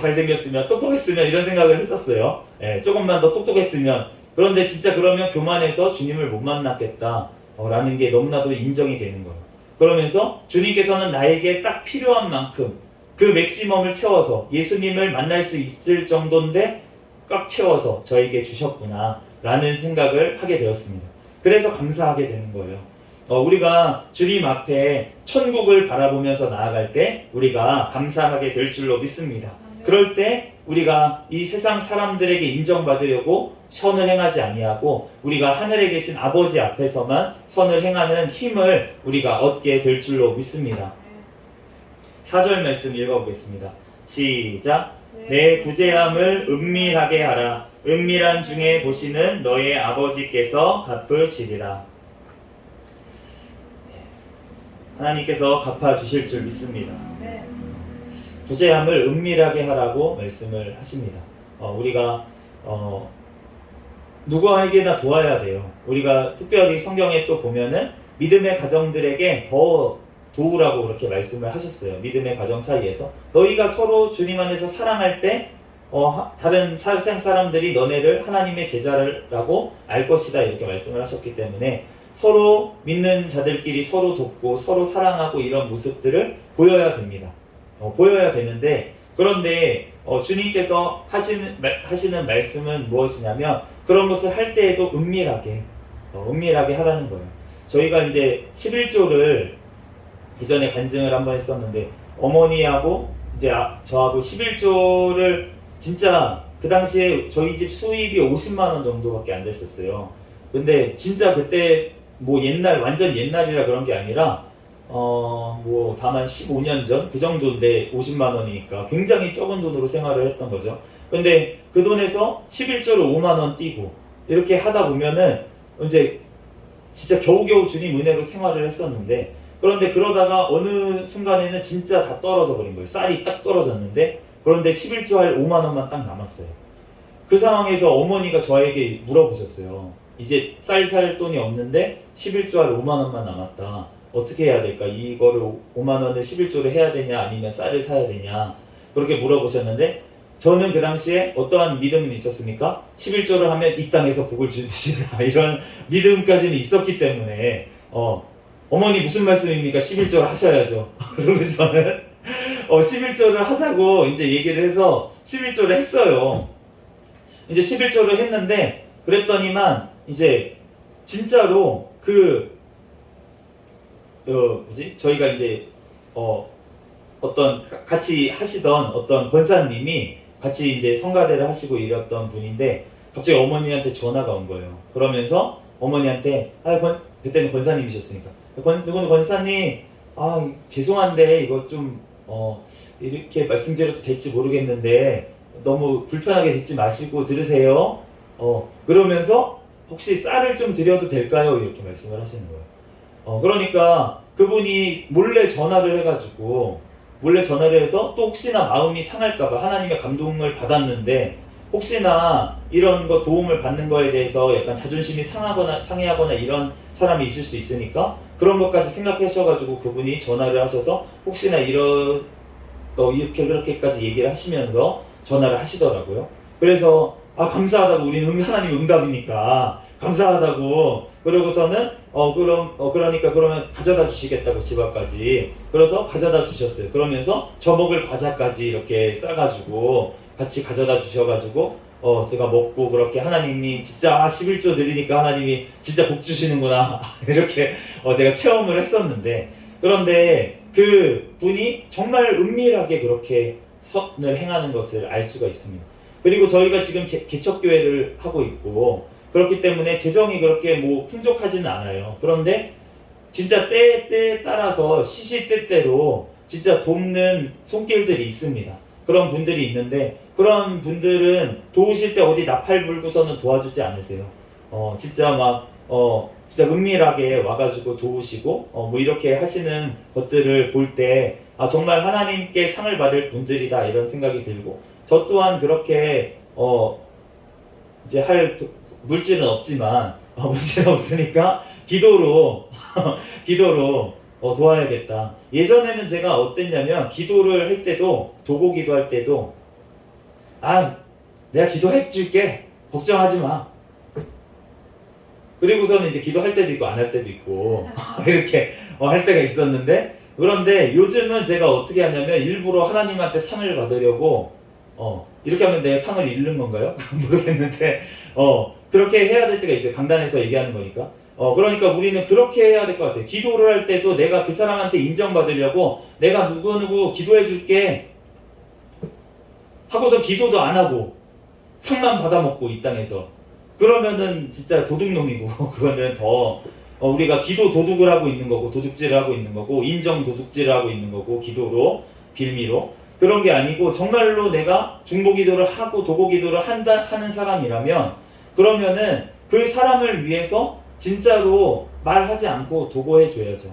잘생겼으면 똑똑했으면 이런 생각을 했었어요. 조금만 더 똑똑했으면 그런데 진짜 그러면 교만해서 주님을 못 만났겠다 라는 게 너무나도 인정이 되는 거예요. 그러면서 주님께서는 나에게 딱 필요한 만큼 그 맥시멈을 채워서 예수님을 만날 수 있을 정도인데 꽉 채워서 저에게 주셨구나 라는 생각을 하게 되었습니다. 그래서 감사하게 되는 거예요. 우리가 주님 앞에 천국을 바라보면서 나아갈 때 우리가 감사하게 될 줄로 믿습니다. 그럴 때 우리가 이 세상 사람들에게 인정받으려고 선을 행하지 아니하고 우리가 하늘에 계신 아버지 앞에서만 선을 행하는 힘을 우리가 얻게 될 줄로 믿습니다. 4절 말씀 읽어보겠습니다. 시작. 내 구제함을 은밀하게 하라. 은밀한 중에 보시는 너의 아버지께서 갚으시리라. 하나님께서 갚아주실 줄 믿습니다. 네. 구제함을 은밀하게 하라고 말씀을 하십니다. 우리가 누구에게나 도와야 돼요. 우리가 특별히 성경에 또 보면은 믿음의 가정들에게 더 도우라고 그렇게 말씀을 하셨어요. 믿음의 가정 사이에서 너희가 서로 주님 안에서 사랑할 때 다른 세상 사람들이 너네를 하나님의 제자라고 알 것이다 이렇게 말씀을 하셨기 때문에 서로 믿는 자들끼리 서로 돕고 서로 사랑하고 이런 모습들을 보여야 됩니다. 보여야 되는데 그런데 주님께서 하시는 말씀은 무엇이냐면 그런 것을 할 때에도 은밀하게 하라는 거예요. 저희가 이제 11조를 이전에 간증을 한번 했었는데 어머니하고 이제 저하고 11조를 진짜 그 당시에 저희 집 수입이 50만 원 정도밖에 안 됐었어요. 근데 진짜 그때 뭐 완전 옛날이라 그런 게 아니라 뭐 다만 15년 전 그 정도인데 50만 원이니까 굉장히 적은 돈으로 생활을 했던 거죠. 근데 그 돈에서 11조를 5만 원 띄고 이렇게 하다 보면은 이제 진짜 겨우겨우 주님 은혜로 생활을 했었는데 그런데 그러다가 어느 순간에는 진짜 다 떨어져 버린 거예요. 쌀이 딱 떨어졌는데 그런데 11조 할 5만 원만 딱 남았어요. 그 상황에서 어머니가 저에게 물어보셨어요. 이제 쌀 살 돈이 없는데 11조 할 5만 원만 남았다. 어떻게 해야 될까? 이거를 5만 원을 11조를 해야 되냐 아니면 쌀을 사야 되냐 그렇게 물어보셨는데 저는 그 당시에 어떠한 믿음이 있었습니까? 11조를 하면 이 땅에서 복을 주신다 이런 믿음까지는 있었기 때문에 어머니 무슨 말씀입니까? 11조를 하셔야죠. 그러고 저는 11조를 하자고 이제 얘기를 해서 11조를 했어요. 이제 11조를 했는데 그랬더니만 이제 진짜로 저희가 이제 어떤 같이 하시던 어떤 권사님이 같이 이제 성가대를 하시고 이랬던 분인데 갑자기 어머니한테 전화가 온 거예요. 그러면서 어머니한테 그때는 권사님이셨으니까 누구 권사님 죄송한데 이거 좀 이렇게 말씀드려도 될지 모르겠는데 너무 불편하게 듣지 마시고 들으세요. 그러면서 혹시 쌀을 좀 드려도 될까요? 이렇게 말씀을 하시는 거예요. 그러니까 그분이 몰래 전화를 해서 또 혹시나 마음이 상할까봐 하나님의 감동을 받았는데 혹시나 이런 거 도움을 받는 거에 대해서 약간 자존심이 상해하거나 이런 사람이 있을 수 있으니까 그런 것까지 생각하셔가지고 그분이 전화를 하셔서 혹시나 그렇게까지 얘기를 하시면서 전화를 하시더라고요. 그래서 감사하다고 우리는 하나님 응답이니까 감사하다고 그러고서는 그러면 가져다 주시겠다고 집 앞까지 그래서 가져다 주셨어요. 그러면서 저 먹을 과자까지 이렇게 싸가지고 같이 가져다 주셔가지고 제가 먹고 그렇게 하나님이 진짜 11조 드리니까 하나님이 진짜 복 주시는구나 이렇게 제가 체험을 했었는데 그런데 그 분이 정말 은밀하게 그렇게 선을 행하는 것을 알 수가 있습니다. 그리고 저희가 지금 개척교회를 하고 있고 그렇기 때문에 재정이 그렇게 풍족하지는 않아요. 그런데 진짜 때에 따라서 시시때때로 진짜 돕는 손길들이 있습니다. 그런 분들이 있는데 그런 분들은 도우실 때 어디 나팔 불고서는 도와주지 않으세요. 진짜 진짜 은밀하게 와가지고 도우시고 이렇게 하시는 것들을 볼 때 정말 하나님께 상을 받을 분들이다 이런 생각이 들고 저 또한 그렇게 이제 할 물질은 없지만 물질은 없으니까 기도로 도와야겠다. 예전에는 제가 어땠냐면 기도를 할 때도 도고 기도할 때도 내가 기도해 줄게 걱정하지 마. 그리고서는 이제 기도할 때도 있고 안 할 때도 있고 이렇게 할 때가 있었는데 그런데 요즘은 제가 어떻게 하냐면 일부러 하나님한테 상을 받으려고 이렇게 하면 내가 상을 잃는 건가요? 모르겠는데 그렇게 해야 될 때가 있어요. 강단에서 얘기하는 거니까. 그러니까 우리는 그렇게 해야 될 것 같아요. 기도를 할 때도 내가 그 사람한테 인정받으려고 내가 누구 기도해 줄게 하고서 기도도 안 하고 상만 받아먹고 이 땅에서 그러면은 진짜 도둑놈이고 그거는 더 우리가 기도 도둑을 하고 있는 거고 도둑질을 하고 있는 거고 인정 도둑질을 하고 있는 거고 기도로 빌미로 그런 게 아니고 정말로 내가 중보 기도를 하고 도고 기도를 하는 사람이라면 그러면은 그 사람을 위해서 진짜로 말하지 않고 도고해 줘야죠.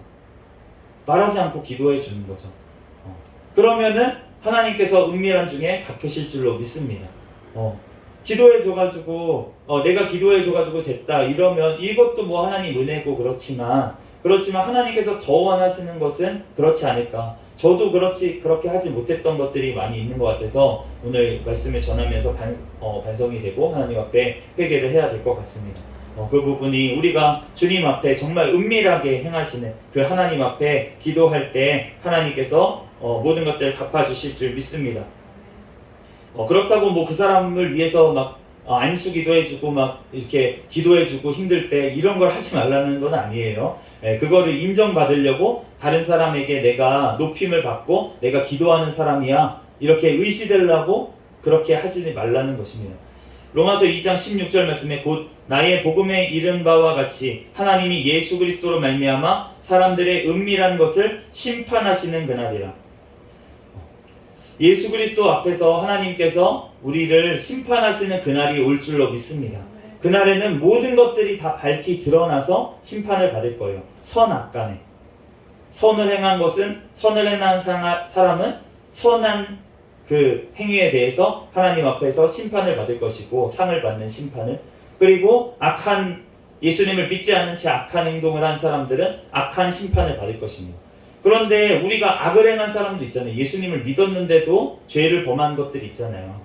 말하지 않고 기도해 주는 거죠. 그러면은 하나님께서 은밀한 중에 갚으실 줄로 믿습니다. 기도해 줘가지고 내가 기도해 줘가지고 됐다 이러면 이것도 하나님 은혜고 그렇지만 하나님께서 더 원하시는 것은 그렇지 않을까. 저도 그렇게 하지 못했던 것들이 많이 있는 것 같아서 오늘 말씀을 전하면서 반성이 되고 하나님 앞에 회개를 해야 될 것 같습니다. 그 부분이 우리가 주님 앞에 정말 은밀하게 행하시는 그 하나님 앞에 기도할 때 하나님께서 모든 것들을 갚아주실 줄 믿습니다. 그렇다고 그 사람을 위해서 안수기도 해주고 이렇게 기도해주고 힘들 때 이런 걸 하지 말라는 건 아니에요. 그거를 인정받으려고 다른 사람에게 내가 높임을 받고 내가 기도하는 사람이야 이렇게 의시되려고 그렇게 하지 말라는 것입니다. 로마서 2장 16절 말씀에 곧 나의 복음에 이른 바와 같이 하나님이 예수 그리스도로 말미암아 사람들의 은밀한 것을 심판하시는 그날이라. 예수 그리스도 앞에서 하나님께서 우리를 심판하시는 그날이 올 줄로 믿습니다. 그날에는 모든 것들이 다 밝히 드러나서 심판을 받을 거예요. 선악간에. 선을 행한 사람은 선한 그 행위에 대해서 하나님 앞에서 심판을 받을 것이고 상을 받는 심판을 그리고 예수님을 믿지 않는 채 악한 행동을 한 사람들은 악한 심판을 받을 것입니다. 그런데 우리가 악을 행한 사람도 있잖아요. 예수님을 믿었는데도 죄를 범한 것들이 있잖아요.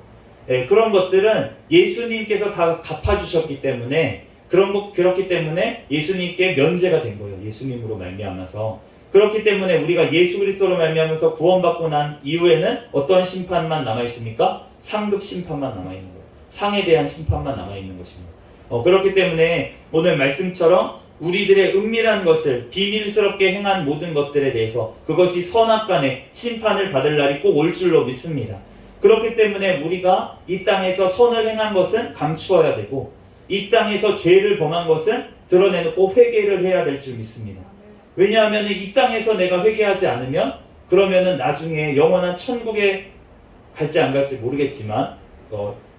그런 것들은 예수님께서 다 갚아주셨기 때문에 그렇기 때문에 예수님께 면제가 된 거예요. 예수님으로 말미암아서. 그렇기 때문에 우리가 예수 그리스도로 말미암아서 구원받고 난 이후에는 어떤 심판만 남아있습니까? 상급 심판만 남아있는 거예요. 상에 대한 심판만 남아있는 것입니다. 그렇기 때문에 오늘 말씀처럼 우리들의 은밀한 것을 비밀스럽게 행한 모든 것들에 대해서 그것이 선악간에 심판을 받을 날이 꼭 올 줄로 믿습니다. 그렇기 때문에 우리가 이 땅에서 선을 행한 것은 감추어야 되고 이 땅에서 죄를 범한 것은 드러내놓고 회개를 해야 될 줄 믿습니다. 왜냐하면 이 땅에서 내가 회개하지 않으면 그러면은 나중에 영원한 천국에 갈지 안 갈지 모르겠지만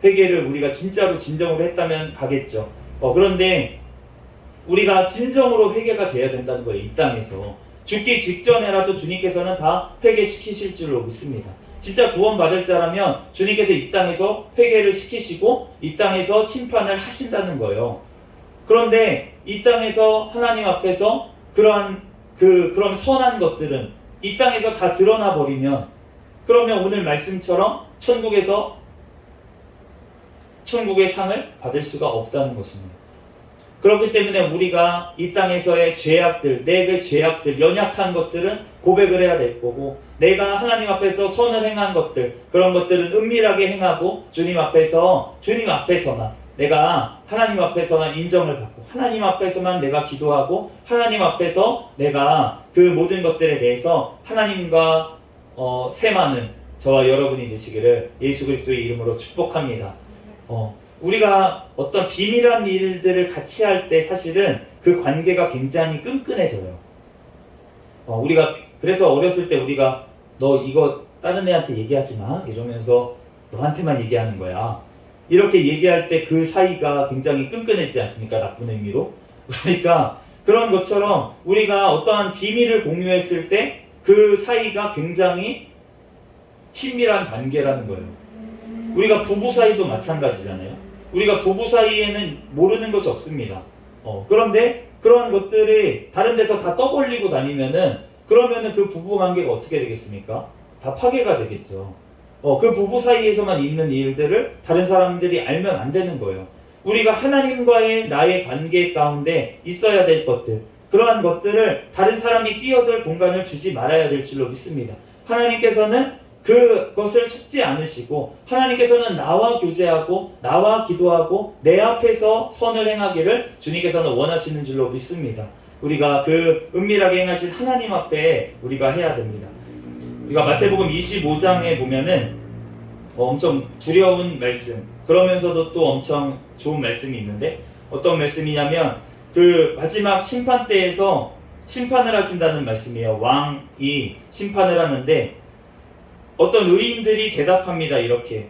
회개를 우리가 진짜로 진정으로 했다면 가겠죠. 그런데 우리가 진정으로 회개가 돼야 된다는 거예요. 이 땅에서 죽기 직전에라도 주님께서는 다 회개시키실 줄로 믿습니다. 진짜 구원받을 자라면 주님께서 이 땅에서 회개를 시키시고 이 땅에서 심판을 하신다는 거예요. 그런데 이 땅에서 하나님 앞에서 그런 선한 것들은 이 땅에서 다 드러나 버리면 그러면 오늘 말씀처럼 천국의 상을 받을 수가 없다는 것입니다. 그렇기 때문에 우리가 이 땅에서의 죄악들, 내게 죄악들, 연약한 것들은 고백을 해야 될 거고 내가 하나님 앞에서 선을 행한 것들, 그런 것들은 은밀하게 행하고 주님 앞에서만 내가 하나님 앞에서만 인정을 받고 하나님 앞에서만 내가 기도하고 하나님 앞에서 내가 그 모든 것들에 대해서 하나님과 세마는 저와 여러분이 되시기를 예수 그리스도의 이름으로 축복합니다. 우리가 어떤 비밀한 일들을 같이 할 때 사실은 그 관계가 굉장히 끈끈해져요. 우리가 그래서 어렸을 때 우리가 너 이거 다른 애한테 얘기하지 마 이러면서 너한테만 얘기하는 거야. 이렇게 얘기할 때 그 사이가 굉장히 끈끈해지지 않습니까? 나쁜 의미로. 그러니까 그런 것처럼 우리가 어떠한 비밀을 공유했을 때 그 사이가 굉장히 친밀한 관계라는 거예요. 우리가 부부 사이도 마찬가지잖아요. 우리가 부부 사이에는 모르는 것이 없습니다. 그런데 그런 것들이 다른 데서 다 떠벌리고 다니면은 그러면은 그 부부 관계가 어떻게 되겠습니까? 다 파괴가 되겠죠. 그 부부 사이에서만 있는 일들을 다른 사람들이 알면 안 되는 거예요. 우리가 하나님과의 나의 관계 가운데 있어야 될 것들, 그러한 것들을 다른 사람이 뛰어들 공간을 주지 말아야 될 줄로 믿습니다. 하나님께서는 그것을 속지 않으시고 하나님께서는 나와 교제하고 나와 기도하고 내 앞에서 선을 행하기를 주님께서는 원하시는 줄로 믿습니다. 우리가 그 은밀하게 행하신 하나님 앞에 우리가 해야 됩니다. 우리가 마태복음 25장에 보면은 엄청 두려운 말씀, 그러면서도 또 엄청 좋은 말씀이 있는데 어떤 말씀이냐면 그 마지막 심판 때에서 심판을 하신다는 말씀이에요. 왕이 심판을 하는데 어떤 의인들이 대답합니다. 이렇게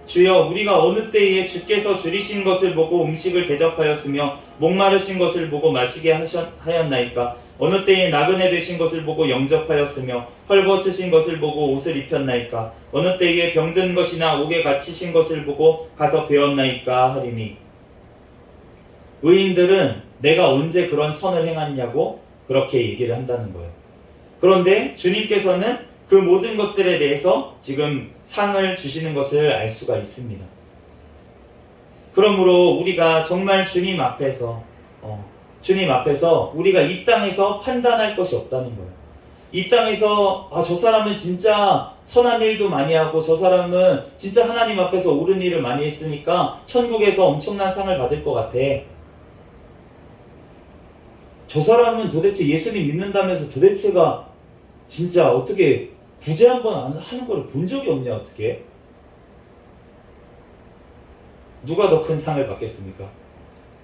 주여 우리가 어느 때에 주께서 줄이신 것을 보고 음식을 대접하였으며 목마르신 것을 보고 마시게 하였나이까? 어느 때에 나그네 되신 것을 보고 영접하였으며 헐벗으신 것을 보고 옷을 입혔나이까? 어느 때에 병든 것이나 옥에 갇히신 것을 보고 가서 배웠나이까? 하리니 의인들은 내가 언제 그런 선을 행했냐고 그렇게 얘기를 한다는 거예요. 그런데 주님께서는 그 모든 것들에 대해서 지금 상을 주시는 것을 알 수가 있습니다. 그러므로 우리가 정말 주님 앞에서 우리가 이 땅에서 판단할 것이 없다는 거예요. 이 땅에서 저 사람은 진짜 선한 일도 많이 하고 저 사람은 진짜 하나님 앞에서 옳은 일을 많이 했으니까 천국에서 엄청난 상을 받을 것 같아. 저 사람은 도대체 예수님 믿는다면서 도대체가 진짜 어떻게 구제 한번 하는 걸 본 적이 없냐 어떻게? 누가 더 큰 상을 받겠습니까?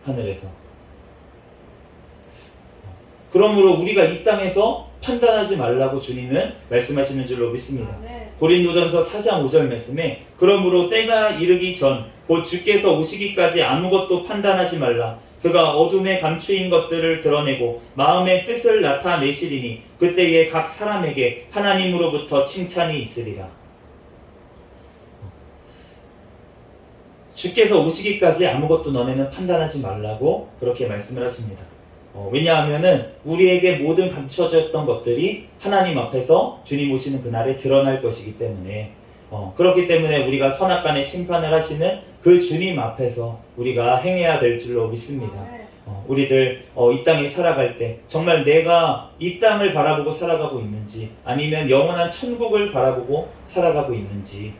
하늘에서. 그러므로 우리가 이 땅에서 판단하지 말라고 주님은 말씀하시는 줄로 믿습니다. 고린도전서 4장 5절 말씀에 그러므로 때가 이르기 전 곧 주께서 오시기까지 아무것도 판단하지 말라. 그가 어둠에 감추인 것들을 드러내고 마음의 뜻을 나타내시리니 그때에 각 사람에게 하나님으로부터 칭찬이 있으리라. 주께서 오시기까지 아무것도 너네는 판단하지 말라고 그렇게 말씀을 하십니다. 왜냐하면은 우리에게 모든 감춰졌던 것들이 하나님 앞에서 주님 오시는 그날에 드러날 것이기 때문에 그렇기 때문에 우리가 선악간의 심판을 하시는 그 주님 앞에서 우리가 행해야 될 줄로 믿습니다. 우리들 이 땅에 살아갈 때 정말 내가 이 땅을 바라보고 살아가고 있는지 아니면 영원한 천국을 바라보고 살아가고 있는지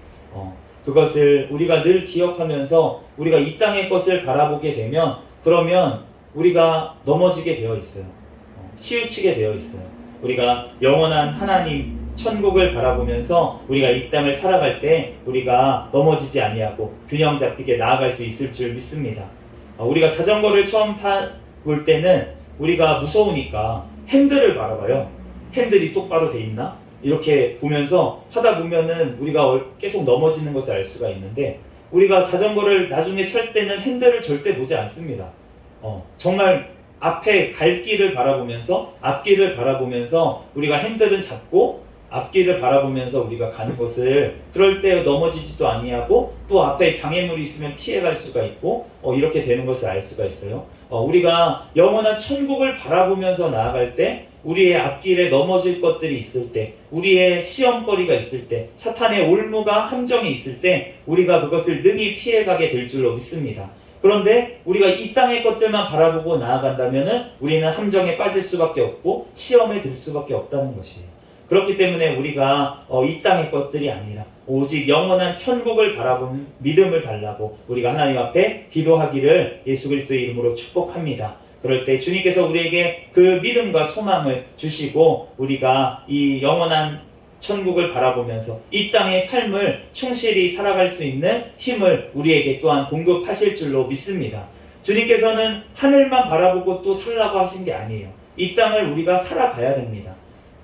그것을 우리가 늘 기억하면서 우리가 이 땅의 것을 바라보게 되면 그러면 우리가 넘어지게 되어 있어요. 치우치게 되어 있어요. 우리가 영원한 하나님 천국을 바라보면서 우리가 이 땅을 살아갈 때 우리가 넘어지지 아니하고 균형 잡히게 나아갈 수 있을 줄 믿습니다. 우리가 자전거를 처음 타볼 때는 우리가 무서우니까 핸들을 바라봐요. 핸들이 똑바로 돼 있나? 이렇게 보면서 하다 보면은 우리가 계속 넘어지는 것을 알 수가 있는데, 우리가 자전거를 나중에 찰 때는 핸들을 절대 보지 않습니다. 정말 앞에 갈 길을 바라보면서, 앞길을 바라보면서 우리가 핸들은 잡고 앞길을 바라보면서 우리가 가는 것을, 그럴 때 넘어지지도 아니하고 또 앞에 장애물이 있으면 피해갈 수가 있고 이렇게 되는 것을 알 수가 있어요. 우리가 영원한 천국을 바라보면서 나아갈 때, 우리의 앞길에 넘어질 것들이 있을 때, 우리의 시험거리가 있을 때, 사탄의 올무가 함정이 있을 때 우리가 그것을 능히 피해가게 될 줄로 믿습니다. 그런데 우리가 이 땅의 것들만 바라보고 나아간다면 우리는 함정에 빠질 수밖에 없고 시험에 들 수밖에 없다는 것이에요. 그렇기 때문에 우리가 이 땅의 것들이 아니라 오직 영원한 천국을 바라보는 믿음을 달라고 우리가 하나님 앞에 기도하기를 예수 그리스도의 이름으로 축복합니다. 그럴 때 주님께서 우리에게 그 믿음과 소망을 주시고 우리가 이 영원한 천국을 바라보면서 이 땅의 삶을 충실히 살아갈 수 있는 힘을 우리에게 또한 공급하실 줄로 믿습니다. 주님께서는 하늘만 바라보고 또 살라고 하신 게 아니에요. 이 땅을 우리가 살아가야 됩니다.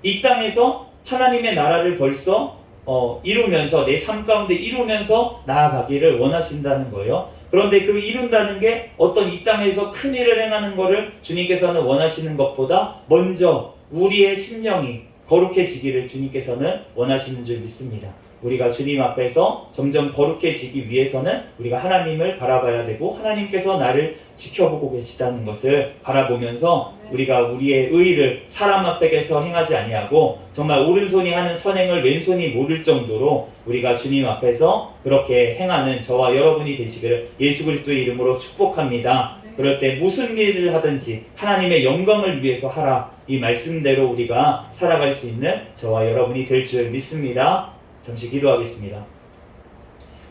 이 땅에서 하나님의 나라를 벌써 이루면서, 내 삶 가운데 이루면서 나아가기를 원하신다는 거예요. 그런데 그 이룬다는 게 어떤 이 땅에서 큰 일을 행하는 것을 주님께서는 원하시는 것보다 먼저 우리의 심령이 거룩해지기를 주님께서는 원하시는 줄 믿습니다. 우리가 주님 앞에서 점점 거룩해지기 위해서는 우리가 하나님을 바라봐야 되고, 하나님께서 나를 지켜보고 계시다는 것을 바라보면서 우리가 우리의 의의를 사람 앞에서 행하지 아니하고 정말 오른손이 하는 선행을 왼손이 모를 정도로 우리가 주님 앞에서 그렇게 행하는 저와 여러분이 되시기를 예수 그리스도의 이름으로 축복합니다. 그럴 때 무슨 일을 하든지 하나님의 영광을 위해서 하라, 이 말씀대로 우리가 살아갈 수 있는 저와 여러분이 될 줄 믿습니다. 잠시 기도하겠습니다.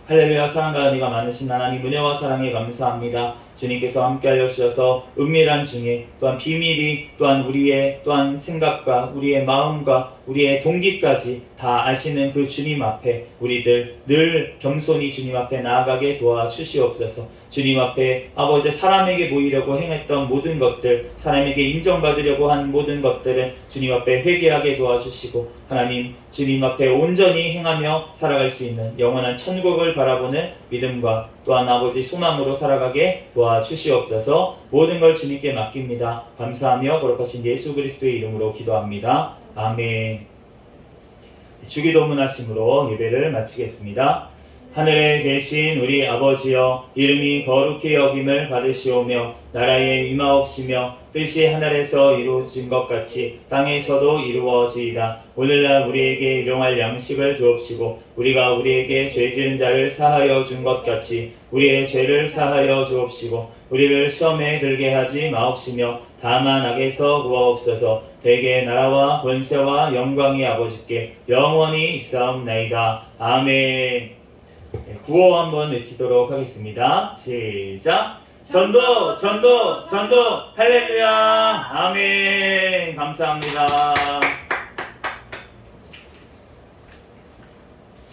할렐루야. 사랑과 은혜가 많으신 하나님, 은혜와 사랑에 감사합니다. 주님께서 함께하여 주셔서 은밀한 중에 또한 비밀이, 또한 우리의 또한 생각과 우리의 마음과 우리의 동기까지 다 아시는 그 주님 앞에 우리들 늘 겸손히 주님 앞에 나아가게 도와주시옵소서. 주님 앞에 아버지, 사람에게 보이려고 행했던 모든 것들, 사람에게 인정받으려고 한 모든 것들은 주님 앞에 회개하게 도와주시고, 하나님 주님 앞에 온전히 행하며 살아갈 수 있는 영원한 천국을 바라보는 믿음과 또한 아버지 소망으로 살아가게 도와주시옵소서. 모든 걸 주님께 맡깁니다. 감사하며 거룩하신 예수 그리스도의 이름으로 기도합니다. 아멘. 주기도문 하심으로 예배를 마치겠습니다. 하늘에 계신 우리 아버지여, 이름이 거룩히 여김을 받으시오며 나라에 임하옵시며 뜻이 하늘에서 이루어진 것 같이 땅에서도 이루어지이다. 오늘날 우리에게 일용할 양식을 주옵시고 우리가 우리에게 죄지은 자를 사하여 준 것 같이 우리의 죄를 사하여 주옵시고 우리를 시험에 들게 하지 마옵시며 다만 악에서 구하옵소서. 대개 나라와 권세와 영광이 아버지께 영원히 있사옵나이다. 아멘. 구호 한번 외치도록 하겠습니다. 시작. 전도 전도 전도 할렐루야. 아멘. 감사합니다.